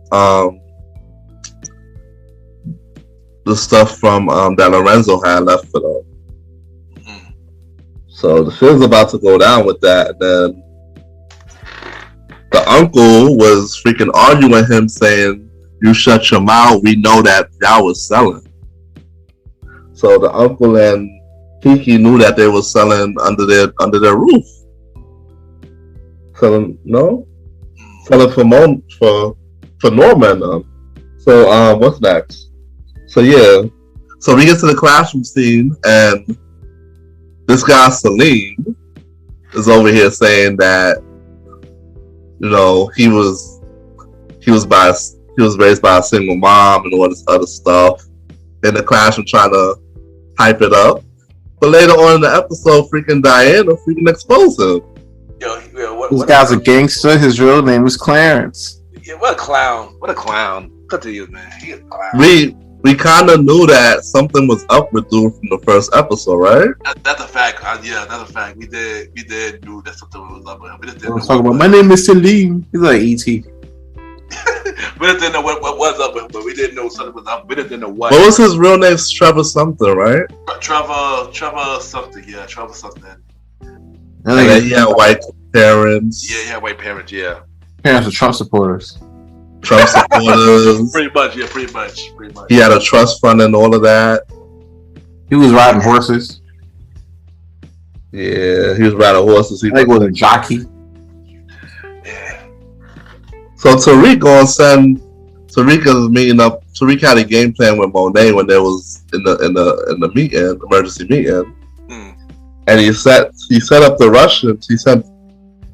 the stuff from that Lorenzo had left for them. So the shit's about to go down with that. And then the uncle was freaking arguing him, saying, "You shut your mouth. We know that y'all was selling." So the uncle and Kiki knew that they were selling under their roof. Selling for Norman. So what's next? So yeah, so we get to the classroom scene, and this guy Salim is over here saying that he was raised by a single mom and all this other stuff in the classroom, trying to hype it up. But later on in the episode, freaking Diana freaking exposed him. This guy's a gangster. His real name is Clarence. Yeah, what a clown. What a clown. Cut to you, man. He is a clown. we kind of knew that something was up with dude from the first episode, right? That's a fact. Yeah, that's a fact. We did knew that something was up with him. We just didn't know talking about my name is Salim. He's like E.T. We just didn't know what was up with him, but we didn't know something was up. We just didn't know what. What was his real name? Trevor something, right? Trevor something. Yeah, Trevor something. I think he had white parents. Yeah, he had white parents. Yeah, parents are Trump supporters. Trump supporters. pretty much. He had a trust fund and all of that. He was riding horses. Yeah, he was riding horses. He was a jockey. Yeah. So Tariq is meeting up. Tariq had a game plan with Monet when there was in the meeting, emergency meeting, and he set up the Russians. He sent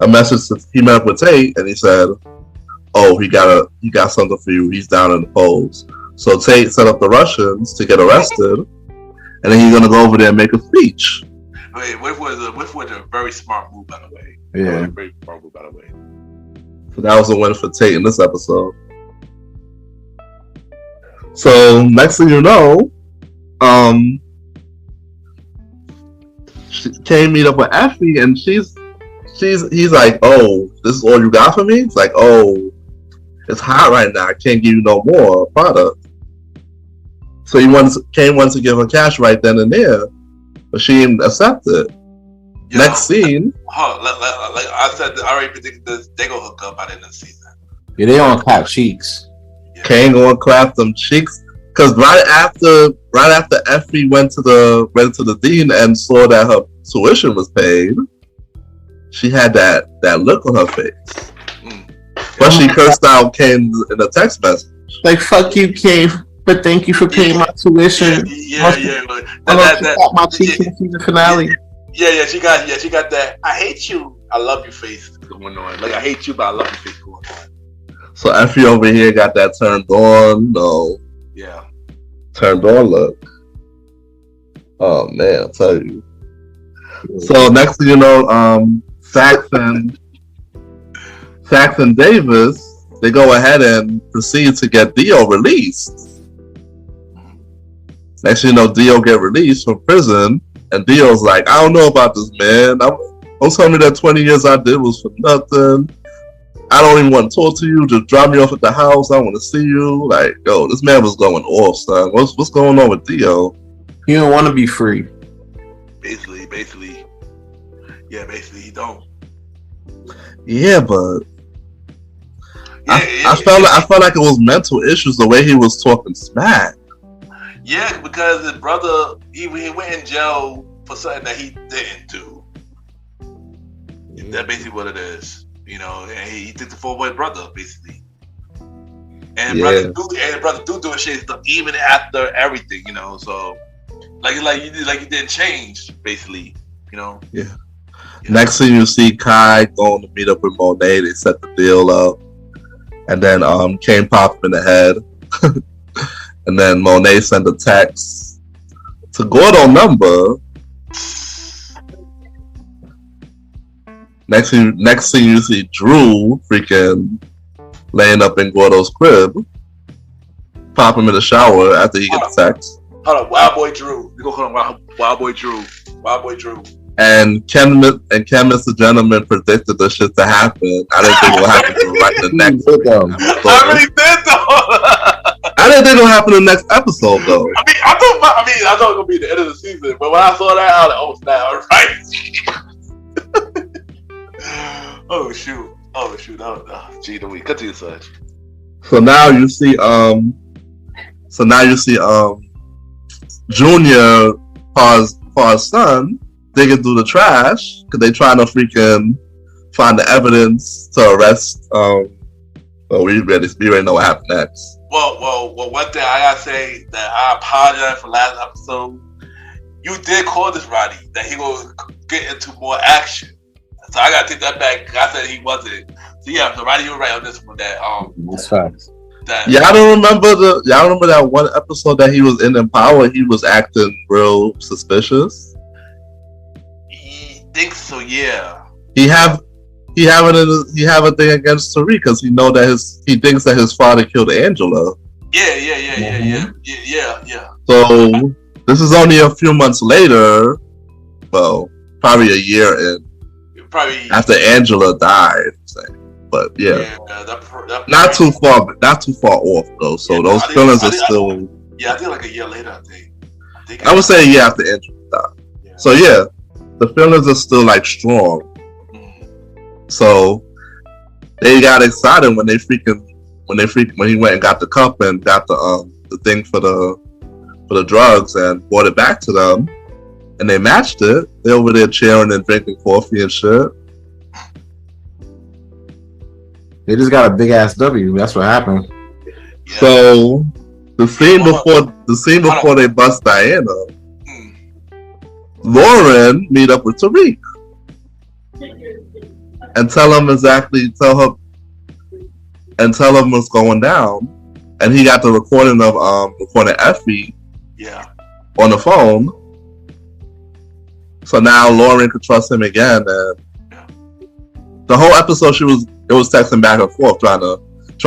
a message to he met up with Tate, and he said, "Oh, he got something for you. He's down in the polls." So Tate set up the Russians to get arrested, and then he's gonna go over there and make a speech. Which was a very smart move, by the way. Yeah, very smart move, by the way. So that was a win for Tate in this episode. So next thing you know, she came meet up with Effie, and he's like, "Oh, this is all you got for me?" It's like, "Oh, it's hot right now. I can't give you no more product." So he wanted to give her cash right then and there, but she didn't accept it. Yo, next scene. Like I said, I already predicted this. They gonna hook up by the end of the season. Yeah, they on clap cheeks. Yeah. Kane gonna clap them cheeks because right after Effie went to the dean and saw that her tuition was paid, she had that look on her face. But she cursed out Kane in a text message. Like, "Fuck you, Kane, but thank you for paying my tuition." Yeah. My cheeks in the season finale. Yeah. She got that. I hate you. I love you face going on. Like, I hate you, but I love you face going on. So Effie over here got that turned on. No. Yeah. Turned on look. Oh man, I'll tell you. So next thing you know, Saxon Davis, they go ahead and proceed to get Dio released. Next thing you know, Dio get released from prison, and Dio's like, "I don't know about this, man. Don't tell me that 20 years I did was for nothing. I don't even want to talk to you. Just drop me off at the house. I want to see you." Like, yo, this man was going off, son. What's going on with Dio? He don't want to be free. Basically. Yeah, basically he don't. Yeah, but I felt like it was mental issues the way he was talking smack. Yeah, because his brother he went in jail for something that he didn't do. That's basically what it is. You know, and he took the 4-boy brother, basically. And brother doing shit stuff even after everything, you know. So, like you didn't change, basically, you know. Yeah. Next thing you see Kai going to meet up with Monet. They set the deal up, and then Kane popped in the head, and then Monet sent a text to Gordo number. Next thing you see Drew freaking laying up in Gordo's crib, pop him in the shower after he gets the text. Hold on, Wild Boy Drew. We go hold on, Wild Boy Drew. And Ken MrGentleman predicted the shit to happen. I didn't think it would happen to right the next episode. I really did though. I didn't think it would happen in the next episode though. I thought it was gonna be the end of the season, but when I saw that, I was like, "Oh snap!" Right? Oh shoot! Gee, the week. Continue, such. So now you see, Junior, Pa's son, digging through the trash because they trying to freaking find the evidence to arrest. Well, we already know what happened next. Well, one thing I gotta say that I apologize for last episode. You did call this Roddy that he will get into more action. So I gotta take that back. I said he wasn't. So yeah, so Roddy, you were right on this one. That's facts. Y'all don't remember that one episode that he was in Power? He was acting real suspicious. He thinks so, yeah. He have a thing against Tariq because he thinks that his father killed Angela. Yeah. So this is only a few months later. Well, probably a year in. Probably after Angela died. But yeah, that not too far off though. So those feelings are still. I think like a year later. I think I would say a year after Angela died. Yeah. So yeah, the feelings are still like strong. So they got excited when he went and got the cup and got the thing for the drugs and brought it back to them, and they matched it. They over there cheering and drinking coffee and shit. They just got a big ass W. That's what happened. Yeah. So the scene before they bust Diana, Lauren meet up with Tariq and tell him what's going down, and he got the recording of recording Effie on the phone. So now Lauren could trust him again, and the whole episode it was texting back and forth trying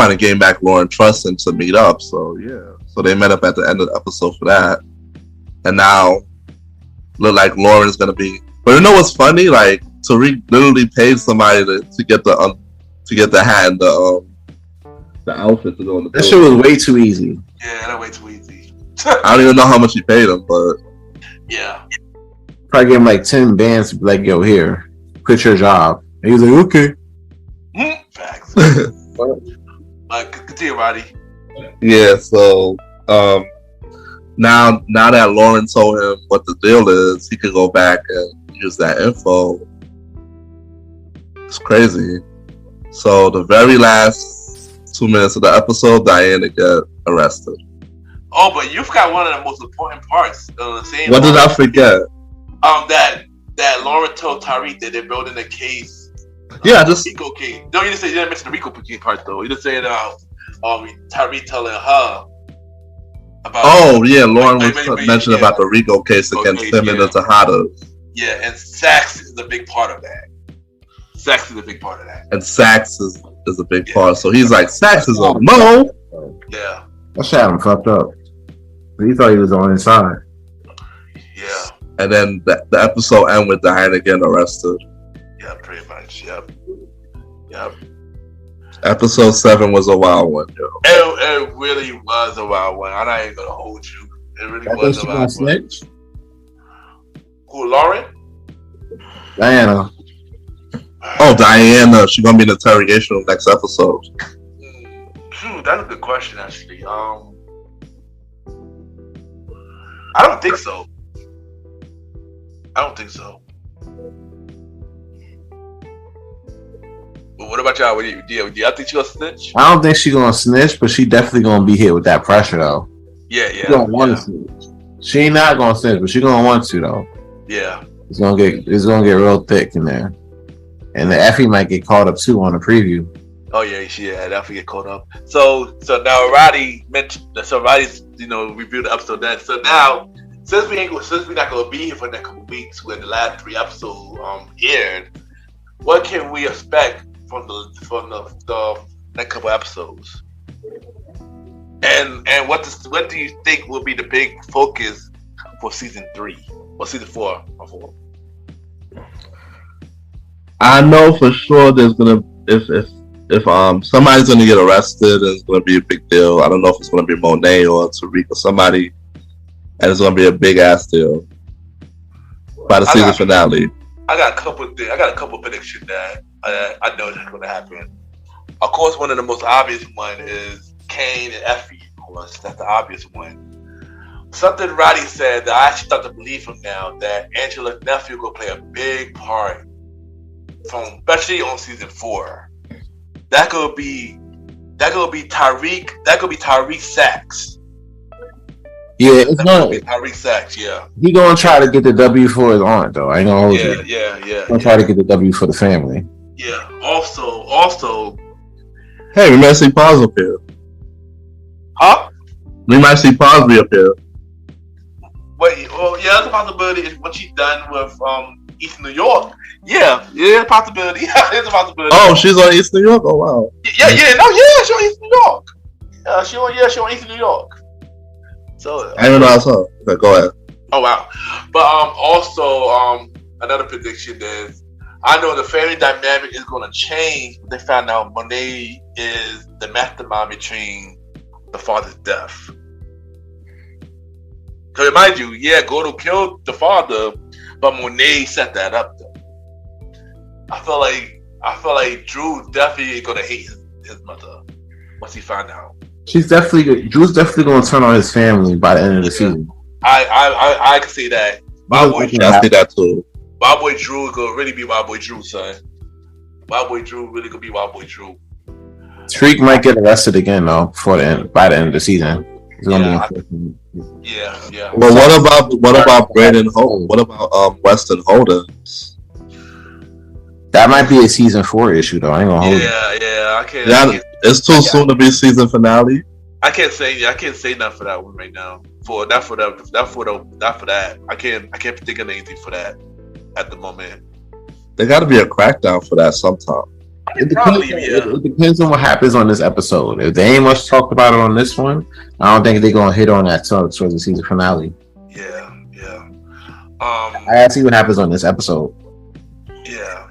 to gain back Lauren trust and to meet up. So yeah, so they met up at the end of the episode for that, and now look like Lauren's gonna be. But you know what's funny? Like Tariq literally paid somebody to get the hat and the outfit to go in the. That shit was way too easy. Yeah, that way too easy. I don't even know how much he paid him, but yeah, probably gave him like 10 bands to be like, yo, here, quit your job. And he was like, okay. Facts. Continue, Roddy. Yeah, so now that Lauren told him what the deal is, he could go back and use that info. It's crazy. So the very last 2 minutes of the episode, Diana get arrested. Oh, but you forgot one of the most important parts of the same. What did I forget? That Lauren told Tariq that they're building a case. Yeah, just Rico case. No, you didn't mention the Rico part though. You didn't say Tariq telling her about. Oh yeah, Lauren was mentioning about the Rico case against him and the Tejadas. Yeah, and Sax is a big part of that. And Sax is a big part. So he's like, Sax is a no. Yeah. That shit had him fucked up. He thought he was on his side. Yeah. And then the episode ended with Diana getting arrested. Yeah, pretty much. Yep. Episode 7 was a wild one, yo. It really was a wild one. I'm not even gonna hold you. It really was a wild one. Who, Lauren? Diana. Oh, Diana. She's gonna be in the interrogation room next episode. That's a good question, actually. I don't think so. But what about y'all? Do y'all think she'll snitch? I don't think she's gonna snitch, but she definitely gonna be hit with that pressure though. Yeah. She gonna want to snitch. She ain't not gonna snitch, but she gonna want to though. Yeah. It's gonna get real thick in there. And the Effie might get caught up too on the preview. Oh yeah, definitely get caught up. So now Roddy mentioned. So Roddy's reviewed the episode then. So now since we're not gonna be here for the next couple weeks when the last 3 episodes aired, what can we expect from the next couple episodes? And what do you think will be the big focus for season 3 or season 4? I know for sure there's gonna if somebody's gonna get arrested, it's gonna be a big deal. I don't know if it's gonna be Monet or Tariq or somebody, and it's gonna be a big ass deal by the season finale. I got a couple predictions that I know that's gonna happen. Of course, one of the most obvious one is Kane and Effie. Of course, that's the obvious one. Something Roddy said that I actually start to believe from now that Angela's nephew will play a big part, especially on season 4. That could be Tariq. That could be Tariq Sax. Yeah, it's not Tariq Sax. Yeah, he gonna try to get the W for his aunt though. I ain't gonna hold you. Yeah. Gonna try to get the W for the family. Yeah. Also. Hey, we might see Paz up here. Huh? We might see Paz be up here. Wait. Well, yeah, that's a possibility. Is what she's done with East New York. Yeah, possibility. It's a possibility. Oh, she's on East New York. Oh wow. Yeah. No, yeah, she's on East New York. She on East New York. So I don't know. I saw. Okay, go ahead. Oh wow! But also another prediction is I know the family dynamic is going to change. They found out Monet is the mastermind between the father's death. Because mind you, Gordo killed the father, but Monet set that up. Though I feel like Drew definitely going to hate his mother once he find out. Drew's definitely going to turn on his family by the end of the season. I can see that. I see that too. Wild Boy Drew is gonna really be Wild Boy Drew, son. Wild Boy Drew really gonna be Wild Boy Drew. Streak might get arrested again though by the end of the season. It's gonna be yeah. Well, what about Brandon Holt? What about Weston Holdens? That might be a season 4 issue though. I ain't gonna hold it. Yeah. I can't. It's too soon to be season finale. I can't say nothing for that one right now. Not for that. I can't think of anything for that at the moment. There got to be a crackdown for that sometime. It depends on what happens on this episode. If they ain't much talked about it on this one, I don't think they're gonna hit on that towards the season finale. Yeah. I gotta see what happens on this episode. Yeah.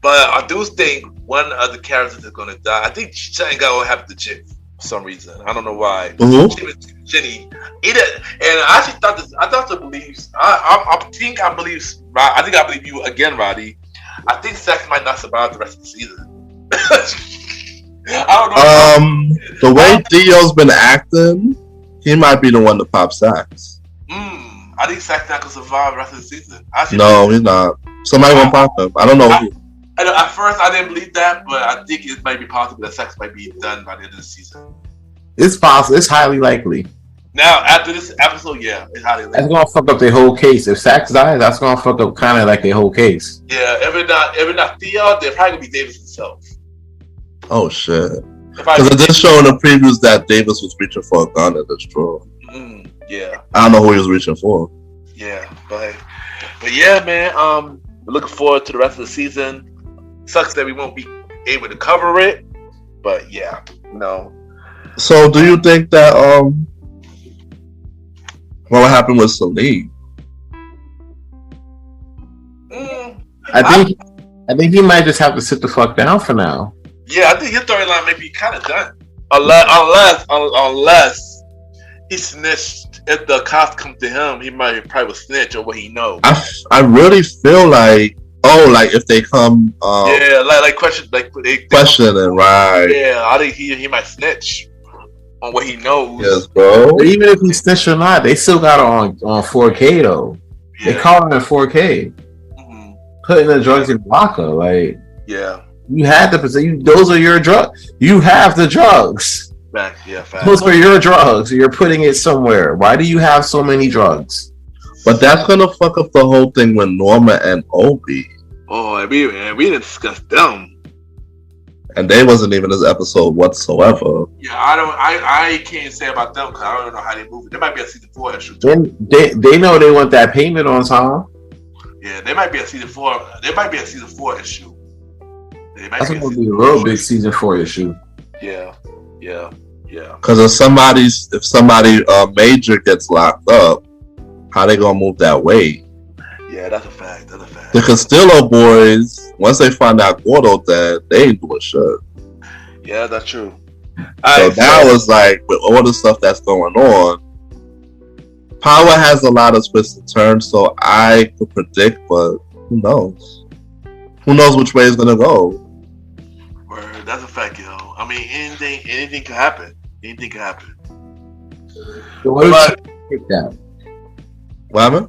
But I do think one of the characters is gonna die. I think Shane got what happened to Jimmy for some reason. I don't know why. Mm-hmm. Jenny. And I actually thought this. I thought to believe. I think I believe you again, Roddy. I think Sax might not survive the rest of the season. I don't know. The way Dio's been acting, he might be the one to pop Sax. I think Sax not gonna survive the rest of the season. No, he's not. Somebody gonna pop him. I don't know who. At first, I didn't believe that, but I think it might be possible that Sax might be done by the end of the season. It's possible. It's highly likely. Now, after this episode, it's highly likely. That's gonna fuck up their whole case. If Sax dies, that's gonna fuck up kind of like their whole case. Yeah, if it not Theo, they're probably gonna be Davis himself. Oh shit! Because it did show in the previews that Davis was reaching for a gun to destroy. Yeah. I don't know who he was reaching for. Yeah, but yeah, man. We're looking forward to the rest of the season. Sucks that we won't be able to cover it, but yeah, no. So, do you think that what happened with Celine? I think he might just have to sit the fuck down for now. Yeah, I think his storyline may be kind of done, unless he snitched. If the cops come to him, he might probably snitch or what he knows. I really feel like if they come, question, questioning, right? Yeah, I think he might snitch on what he knows. Yes, bro. But even if he snitched or not, they still got it on 4K though. Yeah. They call it in 4K. Mm-hmm. Putting the drugs in vodka, like you had the possession. Those are your drugs. You have the drugs. Fact. Those are your drugs. You're putting it somewhere. Why do you have so many drugs? But that's gonna fuck up the whole thing with Norma and Obi. Oh, and we didn't discuss them. And they wasn't even this episode whatsoever. Yeah, I can't say about them because I don't know how they move it. There might be a season 4 issue too. They know they want that payment on time. Yeah, there might be a season 4. There might be a season 4 issue. That's gonna be a real big season 4 issue. Yeah. Because if somebody major gets locked up, how they gonna move that weight? Yeah, that's a fact. The Castillo boys, once they find out Gordo dead, they ain't doing shit. Yeah, that's true. So now it's like with all the stuff that's going on, Power has a lot of twists and turns. So I could predict, but who knows? Who knows which way it's gonna go? Word, that's a fact, yo. I mean, anything could happen. Anything could happen. So what happened?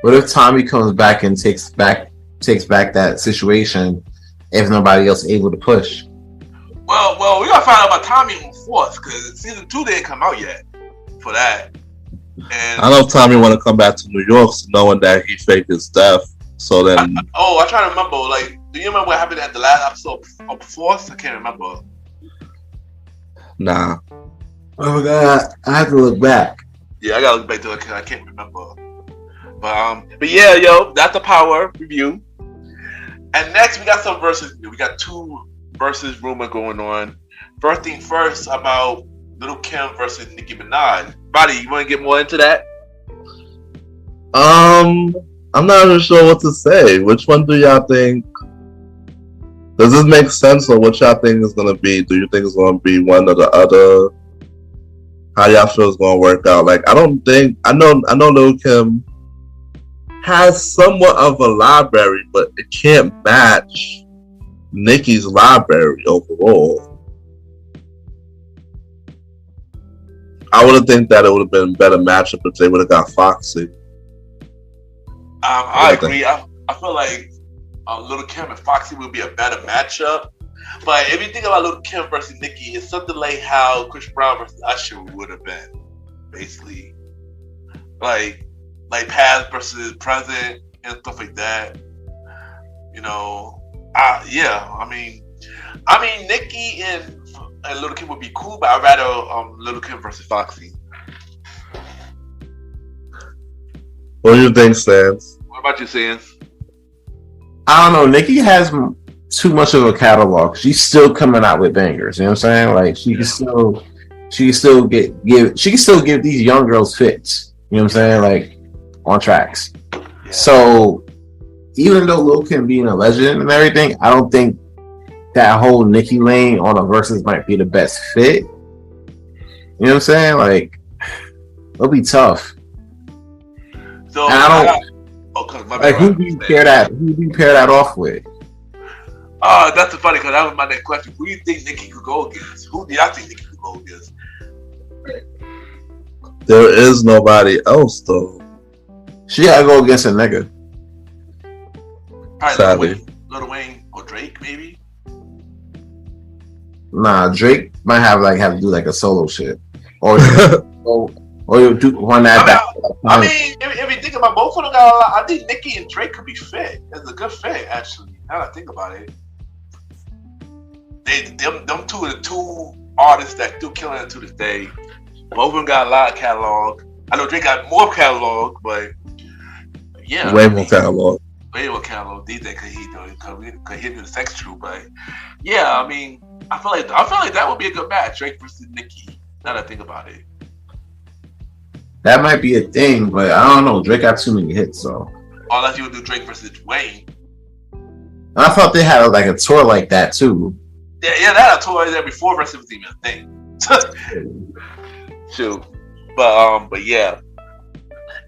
What if Tommy comes back and takes back that situation if nobody else is able to push? Well, we gotta find out about Tommy on Force because season 2 didn't come out yet for that. And I know Tommy want to come back to New York knowing that he faked his death. So then, I try to remember. Like, do you remember what happened at the last episode of Force? I can't remember. Nah. Oh God, I have to look back. Yeah, I gotta look back to it because I can't remember. But yeah, yo, that's the Power review. And next, we got some Verzuz. We got 2 Verzuz rumor going on. First thing first about Lil Kim versus Nicki Minaj. Roddy, you want to get more into that? I'm not even sure what to say. Which one do y'all think? Does this make sense, or what y'all think is gonna be? Do you think it's gonna be one or the other? How y'all feel it's gonna work out? Like, I know Lil Kim has somewhat of a library, but it can't match Nicki's library overall. I would have think that it would have been a better matchup if they would have got Foxy. I agree. I feel like Lil Kim and Foxy would be a better matchup. But if you think about Lil Kim versus Nicki, it's something like how Chris Brown versus Usher would have been, basically. Like past versus present and stuff like that. You know, yeah. I mean, Nicki and Lil Kim would be cool, but I'd rather Lil Kim versus Foxy. What do you think, Sans? What about you, Sans? I don't know. Nicki has too much of a catalog. She's still coming out with bangers. You know what I'm saying? Like she can still give these young girls fits. You know what I'm saying? Like on tracks. Yeah. So even though Lil Kim being a legend and everything, I don't think that whole Nicki lane on a versus might be the best fit. You know what I'm saying? Like it'll be tough. So and I don't. Like who do you pair that off with? That's funny because that was my next question. Who do you think Nicki could go against? Who do y'all think Nicki could go against? There is nobody else though. She gotta go against a nigga. Probably Lil Wayne or Drake, maybe. Nah, Drake might have to do like a solo shit, or you do one that. I mean, if you think about both of them, I think Nicki and Drake could be fit. It's a good fit, actually. Now that I think about it, them two are the two artists that still killing it to this day. Both of them got a lot of catalog. I know Drake got more catalog, but yeah, way more catalog. DJ could hit the sex true, but yeah, I mean, I feel like that would be a good match, Drake versus Nicki. Now that I think about it. That might be a thing, but I don't know. Drake got too many hits, so. Unless you would do Drake versus Wayne. I thought they had like a tour like that too. Yeah, they had a tour there before versus was even a thing. Shoot, but yeah.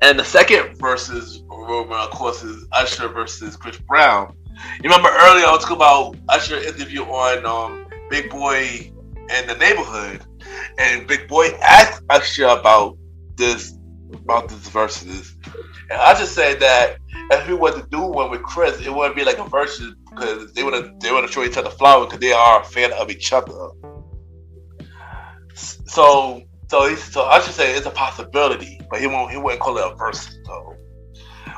And the second versus, of course, is Usher versus Chris Brown. You remember earlier I was talking about Usher interview on Big Boy and the Neighborhood, and Big Boy asked Usher about this versus, and I just said that if we were to do one with Chris, it wouldn't be like a versus because they want to show each other flowers because they are a fan of each other. So I should say it's a possibility, but he wouldn't call it a versus. So,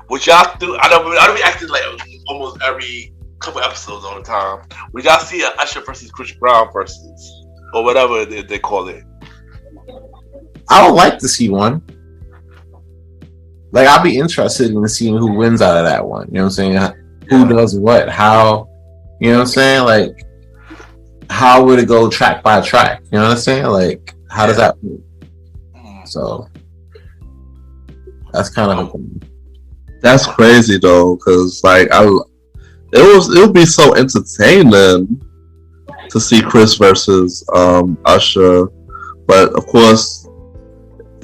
would y'all do? I don't be acting like almost every couple episodes all the time. Would y'all see an Usher versus Chris Brown versus or whatever they call it? I would like to see one. Like, I'll be interested in seeing who wins out of that one. You know what I'm saying? Who does what? How? You know what I'm saying? Like, how would it go track by track? You know what I'm saying? Like, how does that move? So, that's kind of... That's crazy, though, because, like, it would be so entertaining to see Chris versus Usher. But, of course,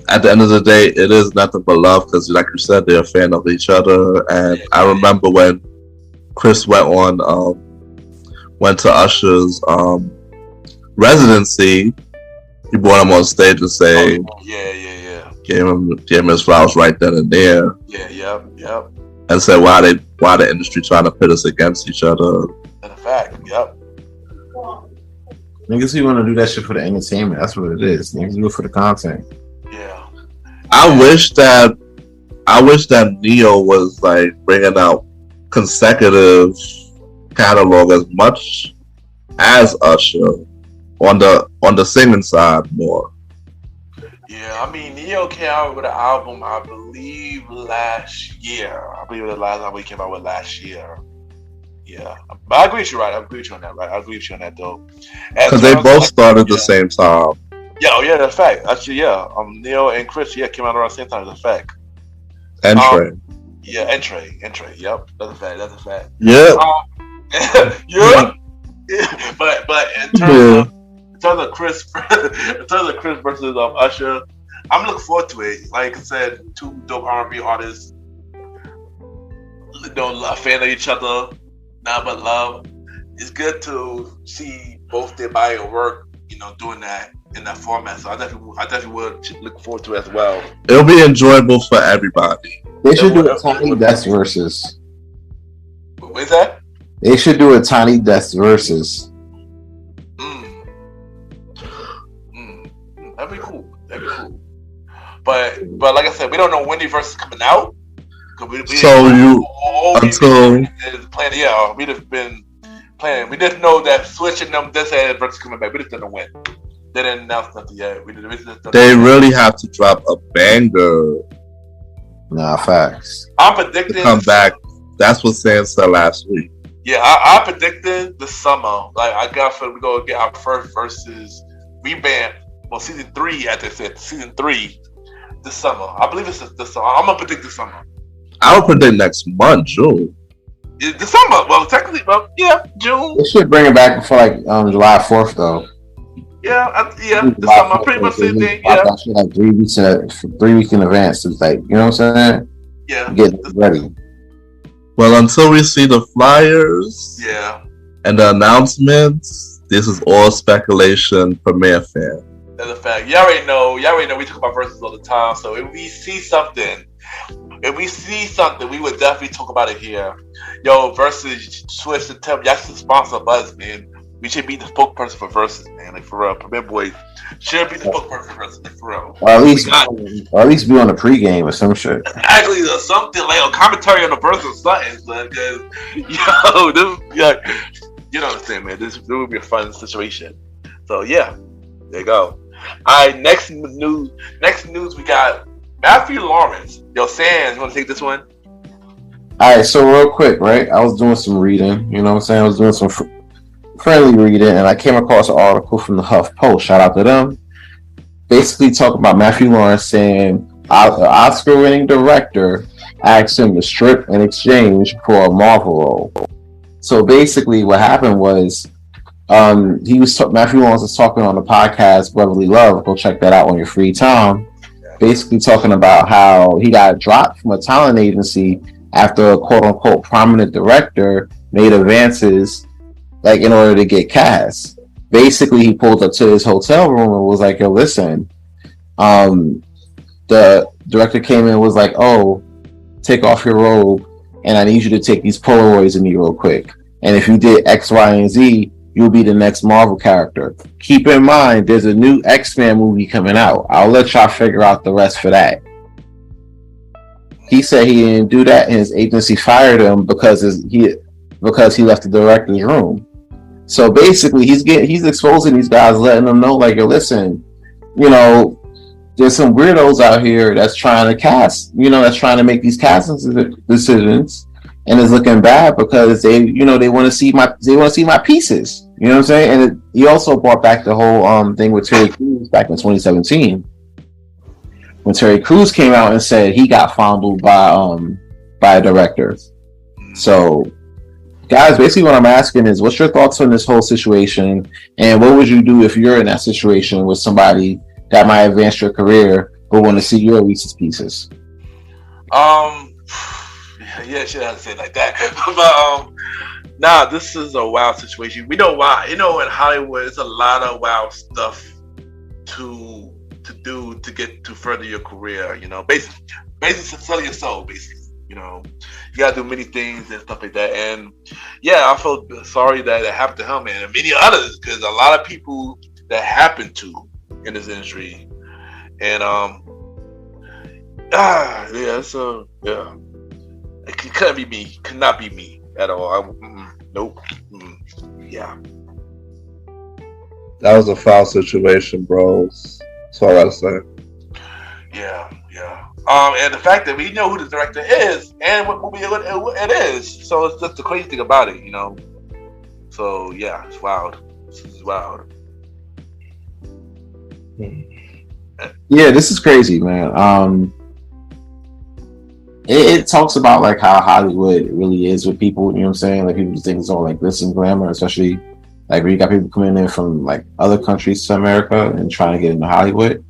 at the end of the day, it is nothing but love because, like you said, they're a fan of each other. And I remember when Chris went to Usher's residency, he brought him on stage and say, gave him his flowers right then and there. Yep. And said why the industry trying to pit us against each other. That's a fact. Yep. Niggas who want to do that shit for the entertainment. That's what it is. Niggas do it for the content. Yeah. I wish that Neo was like bringing out consecutive catalog as much as Usher on the singing side more. Yeah, I mean, Neo came out with an album, I believe, last year. I believe the last album he came out with last year. Yeah, but I agree with you, right? I agree with you on that, right? I agree with you on that, though. Because they both started the same time. Yeah, that's a fact. Actually, yeah. Neil and Chris, came out around the same time. That's a fact. Entree. Yeah, Entree. Yep, that's a fact. Yep. Yeah. But in terms of Chris, versus Usher, I'm looking forward to it. Like I said, two dope R&B artists, a fan of each other, not but love. It's good to see both their body of work, doing that in that format. So I definitely would look forward to it as well. It'll be enjoyable for everybody. They should do a Tiny Desk versus. What is that? They should do a Tiny Desk versus. That'd be cool. But like I said, we don't know when the verse is coming out. We just been planning. We didn't know that switching them this had versus coming back. We just didn't know when. They didn't announce nothing yet. They really have to drop a banger. Nah, facts. I'm predicting come back. That's what Sam said last week. Yeah, I'm predicting the summer. Like I got we're gonna get our first versus revamp. Well, season 3, as they said, season 3 this summer. I believe it's this summer. I'm gonna predict this summer. I would predict next month, June. The summer. Well, technically, June. They should bring it back for like July 4th though. Yeah, the summer. Pretty much the same thing. Yeah. Like 3 weeks in advance. It's like, you know what I'm saying? Yeah. Get ready. Well, until we see the flyers, and the announcements, this is all speculation for Mayor Fan. That's a fact. Y'all already know. We talk about verses all the time. So if we see something, we would definitely talk about it here. Yo, Versus switch to tell y'all should sponsor Buzz, man. We should be the spokesperson for Versus, man. Like for real, Premier Boys should be the spokesperson for Versus, like for real. Or at least be on the pregame or some shit. Actually, something like a commentary on the Versus or something, because you know what I'm saying, man. This would be a fun situation. So yeah, there you go. All right, next news we got Matthew Lawrence. Yo, Sam, you want to take this one? All right, so real quick, right? I was doing some reading, you know what I'm saying? I was doing some friendly reading, and I came across an article from the Huff Post. Shout out to them. Basically talking about Matthew Lawrence saying an Oscar-winning director asked him to strip in exchange for a Marvel role. So basically what happened was Matthew Lawrence was talking on the podcast Brotherly Love. Go check that out on your free time. Basically talking about how he got dropped from a talent agency after a quote-unquote prominent director made advances like in order to get cast. Basically, he pulled up to his hotel room and was like, yo, listen, the director came in and was like, oh, take off your robe and I need you to take these Polaroids of me real quick. And if you did X, Y, and Z, you'll be the next Marvel character. Keep in mind, there's a new X-Men movie coming out. I'll let y'all figure out the rest for that. He said he didn't do that and his agency fired him because he left the director's room. So basically, he's exposing these guys, letting them know, like, yo, listen, there's some weirdos out here that's trying to cast, that's trying to make these casting decisions, and it's looking bad because they want to see my pieces. You know what I'm saying? And he also brought back the whole thing with Terry Crews back in 2017, when Terry Crews came out and said he got fondled by a director. So, guys, basically what I'm asking is, what's your thoughts on this whole situation, and what would you do if you're in that situation with somebody that might advance your career but want to see your Reese's Pieces? Yeah, shit, I had to say it like that. But this is a wild situation. We know why. In Hollywood, it's a lot of wild stuff to do to further your career. Basically to sell your soul. Basically, you gotta do many things and stuff like that. And yeah, I feel sorry that it happened to him and many others, because a lot of people that happened to in this industry. And it couldn't be me. Could not be me at all. Nope. Yeah. That was a foul situation, bros. That's all I gotta say. Yeah. And the fact that we know who the director is and what movie it is, so it's just the crazy thing about it, So yeah, it's wild. This is wild. Yeah, this is crazy, man. It talks about like how Hollywood really is with people. You know what I'm saying? Like people think it's all like glitz and glamour, especially like when you got people coming in from like other countries to America and trying to get into Hollywood.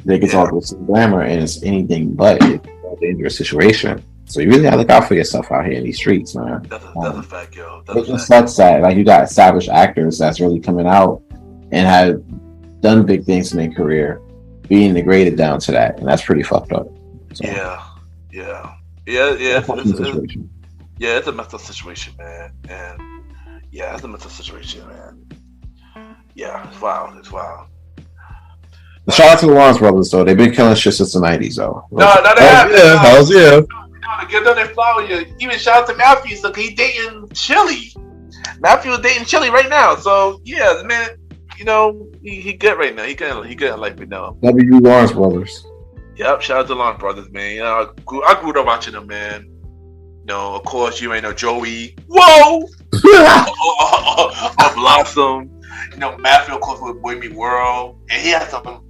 They get all glitz and glamour, and it's anything but. It's a dangerous situation. So you really gotta look out for yourself out here in these streets, man. That's a fact, yo. It just sucks that like you got established actors that's really coming out and have done big things in their career being degraded down to that, and that's pretty fucked up. So, It's a messed up situation, man. And it's a messed up situation, man. Yeah, it's wild. Shout out to the Lawrence brothers, though. They've been killing shit since the 90s, though. No, they haven't. Hells yeah. Give them their flower. Even shout out to Matthew. So he dating Chili. Matthew is dating Chili right now. So yeah, the man, you know, he good right now. He good in life right now. W. Lawrence brothers. Yep, shout out to Lawrence brothers, man. You know, I grew up watching them, man. You know, of course, you ain't know Joey. Whoa! or Blossom. You know, Matthew, of course, with Boy Meets World, and he had some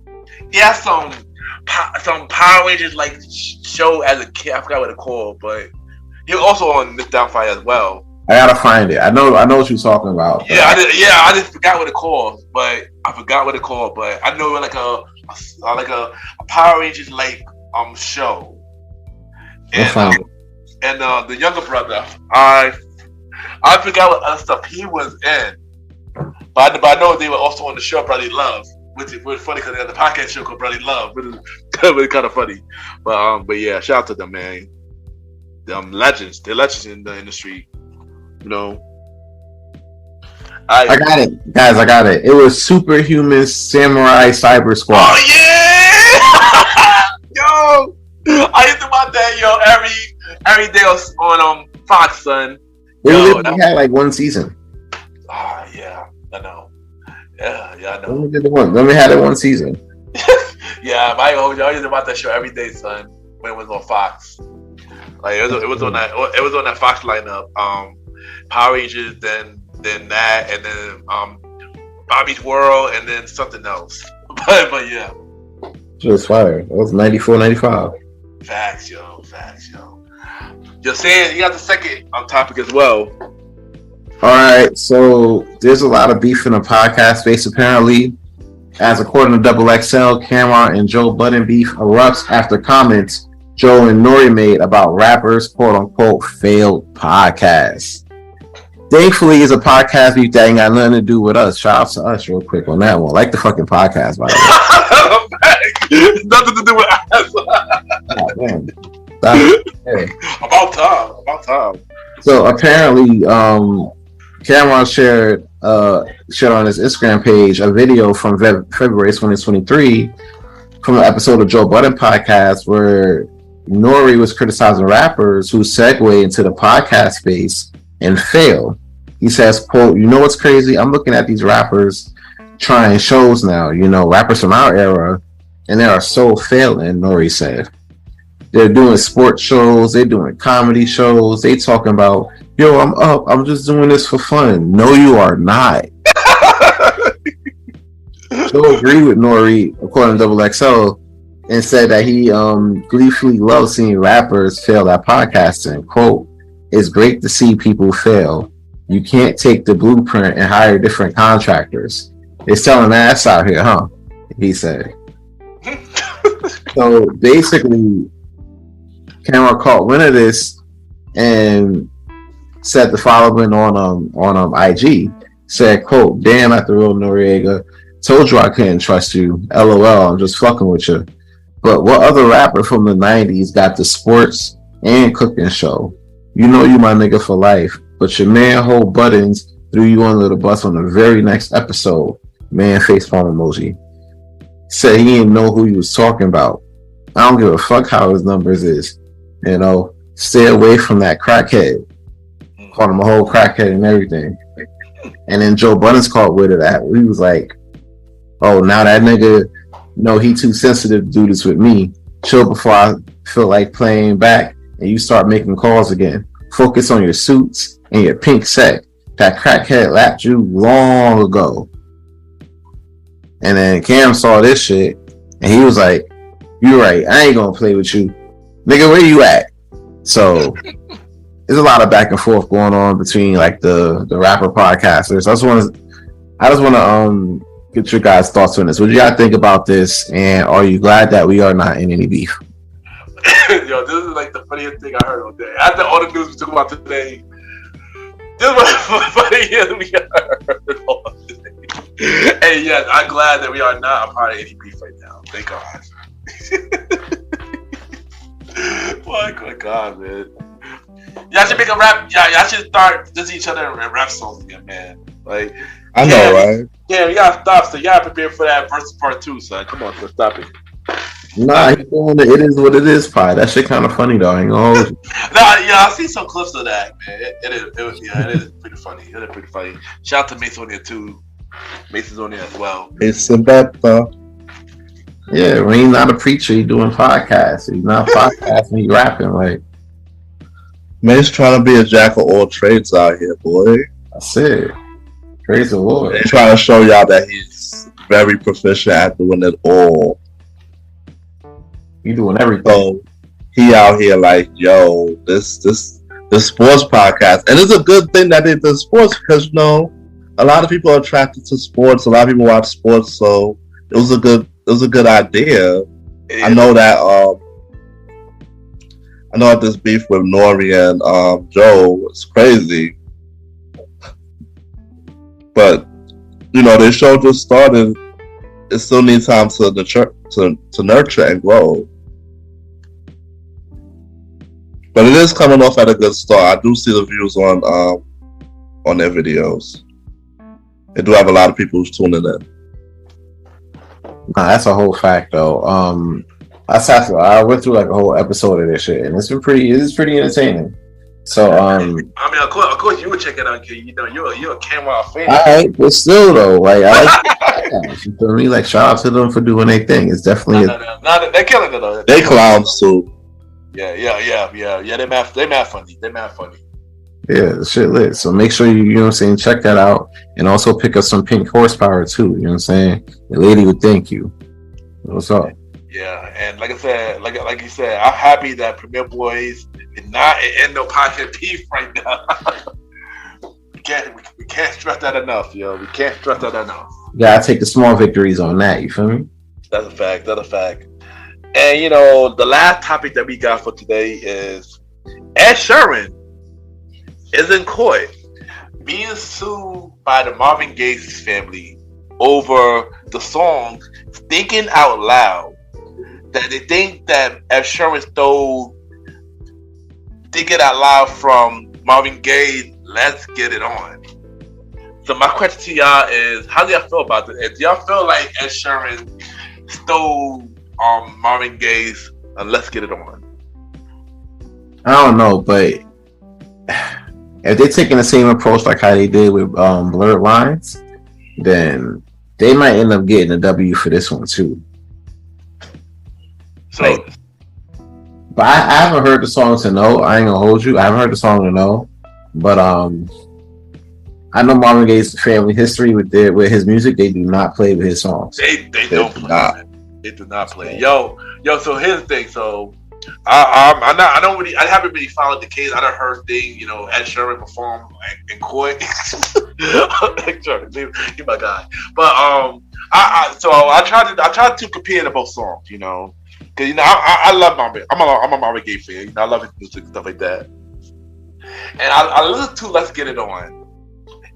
Power Rangers like show as a kid. I forgot what it called, but he was also on Miss Doubtfire as well. I gotta find it. I know what you're talking about. I just forgot what it called, but I know it was like a Power Rangers like show. And the younger brother, I forgot what other stuff he was in, but I know they were also on the show Brotherly Love, which was funny because they had the podcast show called Brotherly Love, which is really kind of funny. But yeah, shout out to them, man. Legends. They're legends in the industry. You know. I got it, guys. I got it. It was Superhuman Samurai Cyber Squad. Oh yeah, yo! I used to watch that, yo, every day on Fox, son. It had like one season. Yeah, I know. Yeah, I know. Let me had it one season. Yeah, I used to watch that show every day, son. When it was on Fox, like it was on that Fox lineup. Power Rangers, then that, and then Bobby's World, and then something else. but yeah, it was fire. It was 94, 95. Facts, yo. You're saying you got the second topic as well. All right, so there's a lot of beef in the podcast space apparently. As according to Double XL, Cameron and Joe Budden beef erupts after comments Joe and Nori made about rappers' quote-unquote failed podcasts. Thankfully, it's a podcast beef that ain't got nothing to do with us. Shout out to us real quick on that one. Like the fucking podcast, by the way. Nothing to do with us. About time. So apparently, Cameron shared on his Instagram page a video from February 2023 from an episode of Joe Budden podcast where Nori was criticizing rappers who segue into the podcast space and fail. He says, quote, "You know what's crazy? I'm looking at these rappers trying shows now, you know, rappers from our era, and they are so failing," Nori said. They're doing sports shows, they're doing comedy shows, they talking about, yo, I'm up, I'm just doing this for fun. No, you are not. Joe agreed with Nori, according to Double XL, and said that he gleefully loves seeing rappers fail at podcasting. Quote, "It's great to see people fail. You can't take the blueprint and hire different contractors. They're selling ass out here, huh?" He said. So basically, Cameron caught wind of this and said the following on IG. Said, quote, "Damn, after real Noriega, told you I couldn't trust you. LOL, I'm just fucking with you. But what other rapper from the 90s got the sports and cooking show? You know you my nigga for life, but your man Ho Buttons threw you under the bus on the very next episode." Man facepalm emoji. Said he didn't know who he was talking about. I don't give a fuck how his numbers is. You know, stay away from that crackhead. Called him a whole crackhead and everything. And then Joe Budden's caught with that. He was like, "Oh, now that nigga, no, he too sensitive to do this with me. Chill before I feel like playing back and you start making calls again. Focus on your suits and your pink set. That crackhead lapped you long ago." And then Cam saw this shit, and he was like, "You right, I ain't gonna play with you, nigga. Where you at?" So there's a lot of back and forth going on between like the rapper podcasters. I just want to get your guys' thoughts on this. What do you guys think about this? And are you glad that we are not in any beef? Yo, this is like the funniest thing I heard all day. After all the news we talk about today, this was the funniest we heard all day. And yes, I'm glad that we are not a part of any beef right now. Thank God. My God, man. Y'all should make a rap. Y'all should start dissing each other and rap songs again, man. Like, I know, right? Yeah, we gotta stop. So y'all prepare for that Verzuz part 2, son. Come on, so stop it. Nah, he's doing it. It is what it is, pie. That shit kind of funny though. I ain't gonna hold you. Nah, yeah, I see some clips of that, man. It is pretty funny. It is pretty funny. Shout out to Mason on there too. Mason's on there as well. It's a better. Yeah, when he's not a preacher, he's doing podcasts. He's not podcasting, he's rapping. Like, Man's trying to be a jack of all trades out here, boy. that's it. Praise the Lord. He's trying to show y'all that he's very proficient at doing it all. He's doing everything. So he out here like, yo, this sports podcast, and it's a good thing that they did sports because you know a lot of people are attracted to sports. A lot of people watch sports, so it was a good idea. Yeah. I know that this beef with Nori and Joe was crazy, but you know, the show just started. It still needs time to nurture and grow. But it is coming off at a good start. I do see the views on their videos. They do have a lot of people who's tuning in. Nah, that's a whole fact though. I went through like a whole episode of this shit, and it's pretty entertaining. So I mean, of course, you would check it out, kid. You know, you're a camera fan. All right, but still though, like I like you feel me? Like shout out to them for doing their thing. It's definitely No, they're killing it though. They clowns too. Yeah. They're mad funny. Yeah, the shit lit. So make sure you know what I'm saying, check that out. And also pick up some pink horsepower too. You know what I'm saying? The lady would thank you. What's up? Yeah, and like I said, like you said, I'm happy that Premier Boyz is not in no pocket beef right now. we can't stress that enough, yo. We can't stress that enough. You gotta take the small victories on that, you feel me? That's a fact. And you know, the last topic that we got for today is Ed Sheeran is in court being sued by the Marvin Gaye family over the song Thinking Out Loud. That they think that Ed Sheeran stole Thinking Out Loud from Marvin Gaye, Let's Get It On. So my question to y'all is, how do y'all feel about this? Do y'all feel like Ed Sheeran stole Marvin Gaye's Let's Get It On? I don't know, but if they're taking the same approach like how they did with Blurred Lines, then they might end up getting a W for this one too. So, like, but I haven't heard the song to know. I ain't gonna hold you. I haven't heard the song to know, but I know Marvin Gaye's family history with his music. They do not play with his songs. They don't play. They do not play. Yo. So here's the thing. So I haven't really followed the case. I done heard things. You know, Ed Sheeran performed in court. Sure, he's my guy. But I tried to compare the both songs. You know. Cause you know I love Marvin. I'm a Marvin Gaye fan. You know I love his music, stuff like that. And I listened to Let's Get It On,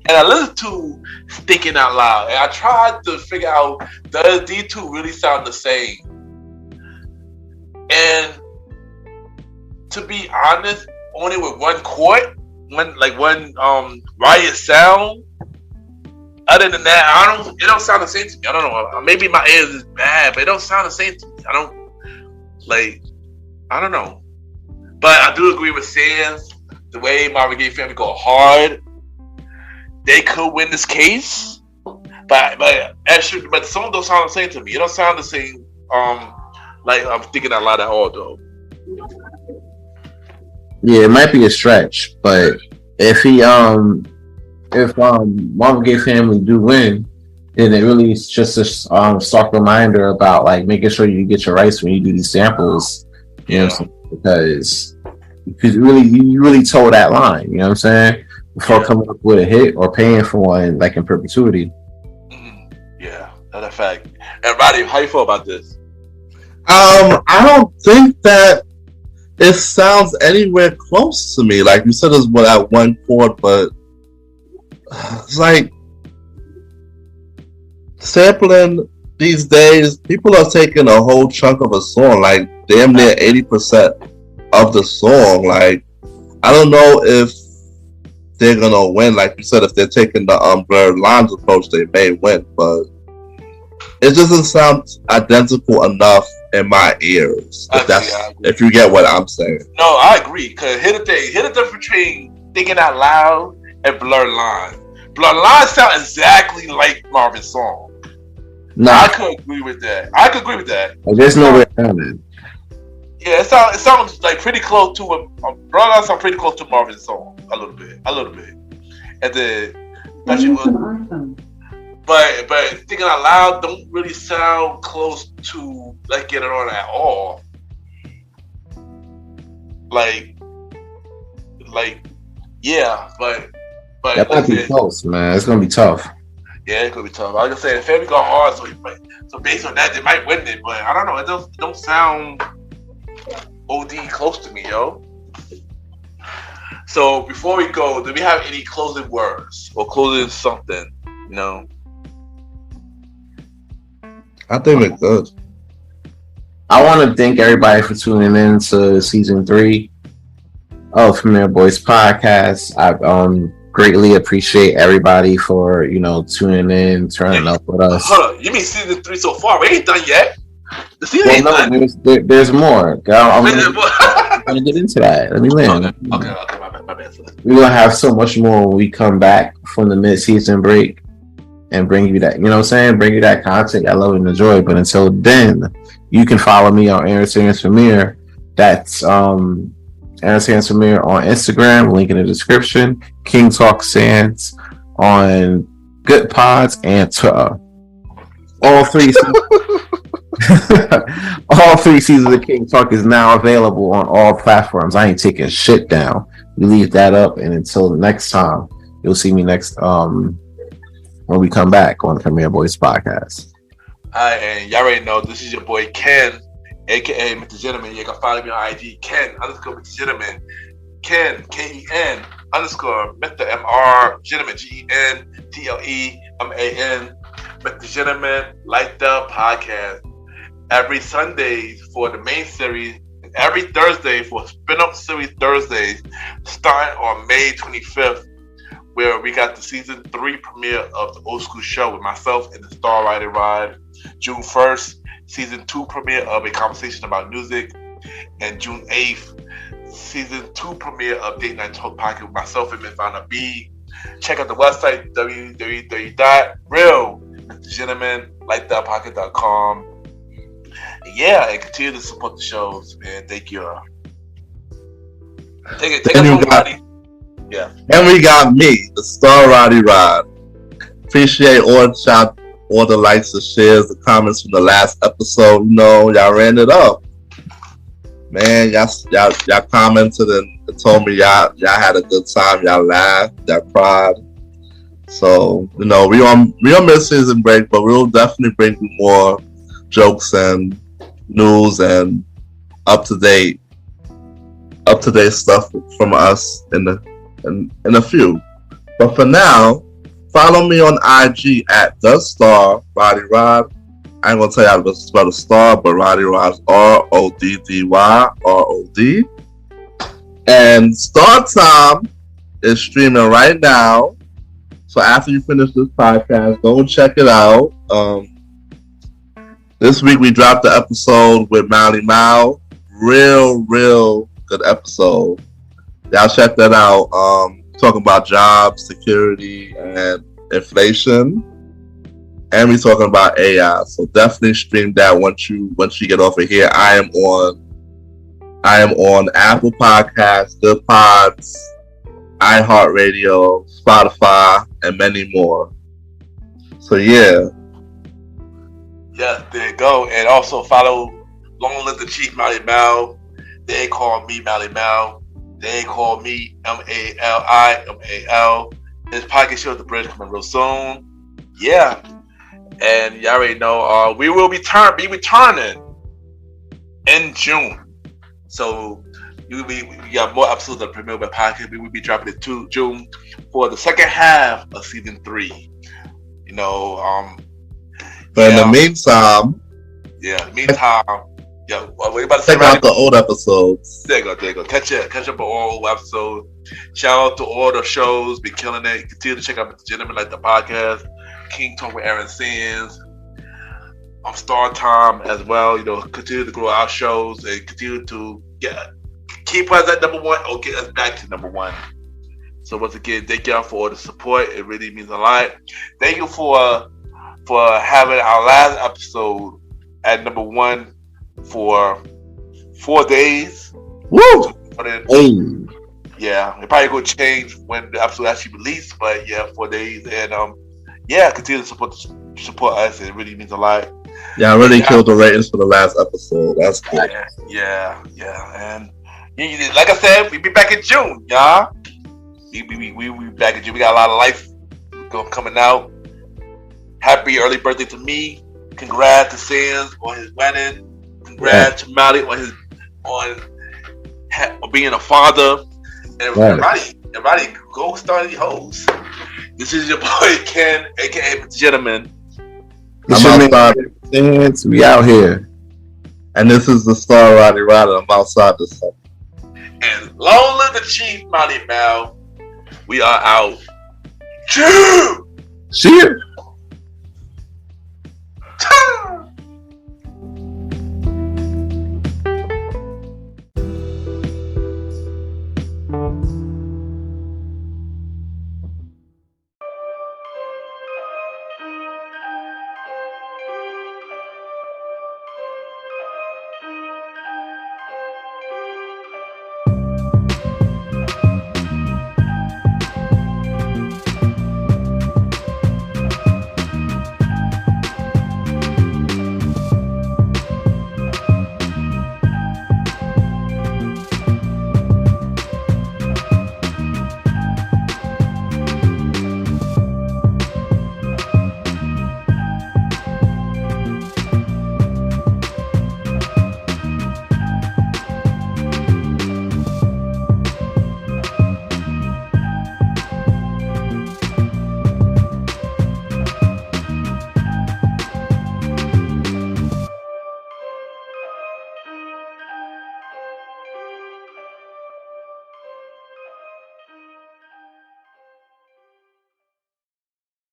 and I listened to Thinking Out Loud, and I tried to figure out, does these two really sound the same? And to be honest, only with one chord, one riot sound. Other than that, it don't sound the same to me. I don't know. Maybe my ears is bad, but it don't sound the same to me. I don't know. But I do agree with Sam. The way Marvin Gaye family go hard, they could win this case. But the song don't sound the same to me. It don't sound the same. Like I'm thinking out loud at all though. Yeah, it might be a stretch, but if Marvin Gaye family do win, And it really is just a stark reminder about like making sure you get your rights when you do these samples. You know what I'm saying? Because you really toe that line. You know what I'm saying? Before coming up with a hit or paying for one like in perpetuity. Yeah, that's a fact. And Roddy, how you feel about this? I don't think that it sounds anywhere close to me. Like you said, it's at one chord, but it's like sampling these days. People are taking a whole chunk of a song, like damn near 80% of the song. Like I don't know if they're gonna win. Like you said, if they're taking the blurred lines approach, they may win, but it doesn't sound identical enough in my ears. If you get what I'm saying. No, I agree. Cause here's the difference between thinking out loud and blurred lines. Blurred lines sound exactly like Marvin's song. No, I could agree with that. There's no way around it. Yeah, it sounds like pretty close to blurred lines sound pretty close to Marvin's song. A little bit. And then but thinking out loud don't really sound close to Let's Get It On at all. Yeah, but that might be close, man. It's gonna be tough. Yeah, it could be tough. I was gonna say the family go hard, so based on that, they might win it. But I don't know. It don't sound OD close to me, yo. So before we go, do we have any closing words or closing something? No. I think we're good. I want to thank everybody for tuning in to season 3 of Premier Boyz podcast. I greatly appreciate everybody for tuning in, turning up with us. Hold on, you mean season 3 so far? We ain't done yet. The season ain't done. There's more. I'm gonna get into that. Let me land. Okay, my bad. We're gonna have so much more when we come back from the mid-season break and bring you that, bring you that content I love and enjoy. But until then, you can follow me on Aaron Sands Premier. That's Aaron Sands Premier on Instagram, link in the description. King Talk Sands on Good Pods and Twitter. All three seasons of King Talk is now available on all platforms. I ain't taking shit down. We leave that up, and until the next time, you'll see me next when we come back on the Premier Boyz podcast. Alright, and y'all already know this is your boy Ken, aka MrGentleman. You can follow me on IG, Ken_MrGentleman. Ken, Ken _ Mr. MR Gentleman, GENTLEMAN. MrGentleman Like the Podcast. Every Sundays for the main series, and every Thursday for spin-off series Thursdays, starting on May 25th, where we got the season 3 premiere of the Old School Show with myself and the Star Rider Ride. June 1st, season 2 premiere of A Conversation About Music, and June 8th, season 2 premiere of Date Night Talk Podcast with myself and Midfounder B. Check out the website www.realgentlemanlikethatpocket.com. Yeah, and continue to support the shows, man. Thank you. Take it from Roddy. Yeah. And we got me, the Star Roddy Rod. Appreciate all the likes, the shares, the comments from the last episode. Y'all ran it up. Man, y'all commented and told me y'all had a good time. Y'all laughed, y'all cried. So, we on mid-season break, but we'll definitely bring you more jokes and news and up to date stuff from us in a few. But for now, follow me on IG at the Star Roddy Rod. I ain't gonna tell you how to spell the star, but Roddy Rod's RODDYROD. And Star Time is streaming right now. So after you finish this podcast, go and check it out. This week we dropped the episode with Malimal. Real good episode. Y'all check that out. Talking about jobs, security, and inflation. And we talking about AI. So definitely stream that once you get off of here. I am on Apple Podcasts, Good Pods, iHeartRadio, Spotify, and many more. So yeah. Yeah, there you go. And also follow Long Live the Chief Malimal. They call me Malimal. They call me Malimal. This podcast show, The Bridge, coming real soon. Yeah. And you already know, we will be returning in June. So we got more episodes of the Premier Podcast. We will be dropping it to June for the second half of season 3. You know, but in the meantime, what you about to say? Check out the old episodes. There you go. Catch up on all episodes. Shout out to all the shows, be killing it. Continue to check out the Gentleman like the podcast, King Talk with Aaron Sands, Star Time as well. You know, continue to grow our shows and continue to keep us at number 1 or get us back to number 1. So once again, thank y'all for all the support. It really means a lot. Thank you for having our last episode at number 1 for 4 days. Woo! Hey. Yeah, it probably gonna change when the episode actually released, but yeah, 4 days. And continue to support us. It really means a lot. Yeah, I really killed the ratings for the last episode. That's good. Yeah. And like I said, we be back in June, y'all. We back in June. We got a lot of life coming out. Happy early birthday to me. Congrats to Sands on his wedding. Congrats to Mali on being a father. And Roddy, go start the hoes. This is your boy Ken, aka Mr. Gentleman. I'm outside. We out here. And this is the star Roddy. I'm outside this summer. And long live the Chief Malimal. We are out. Cheers! Cheers!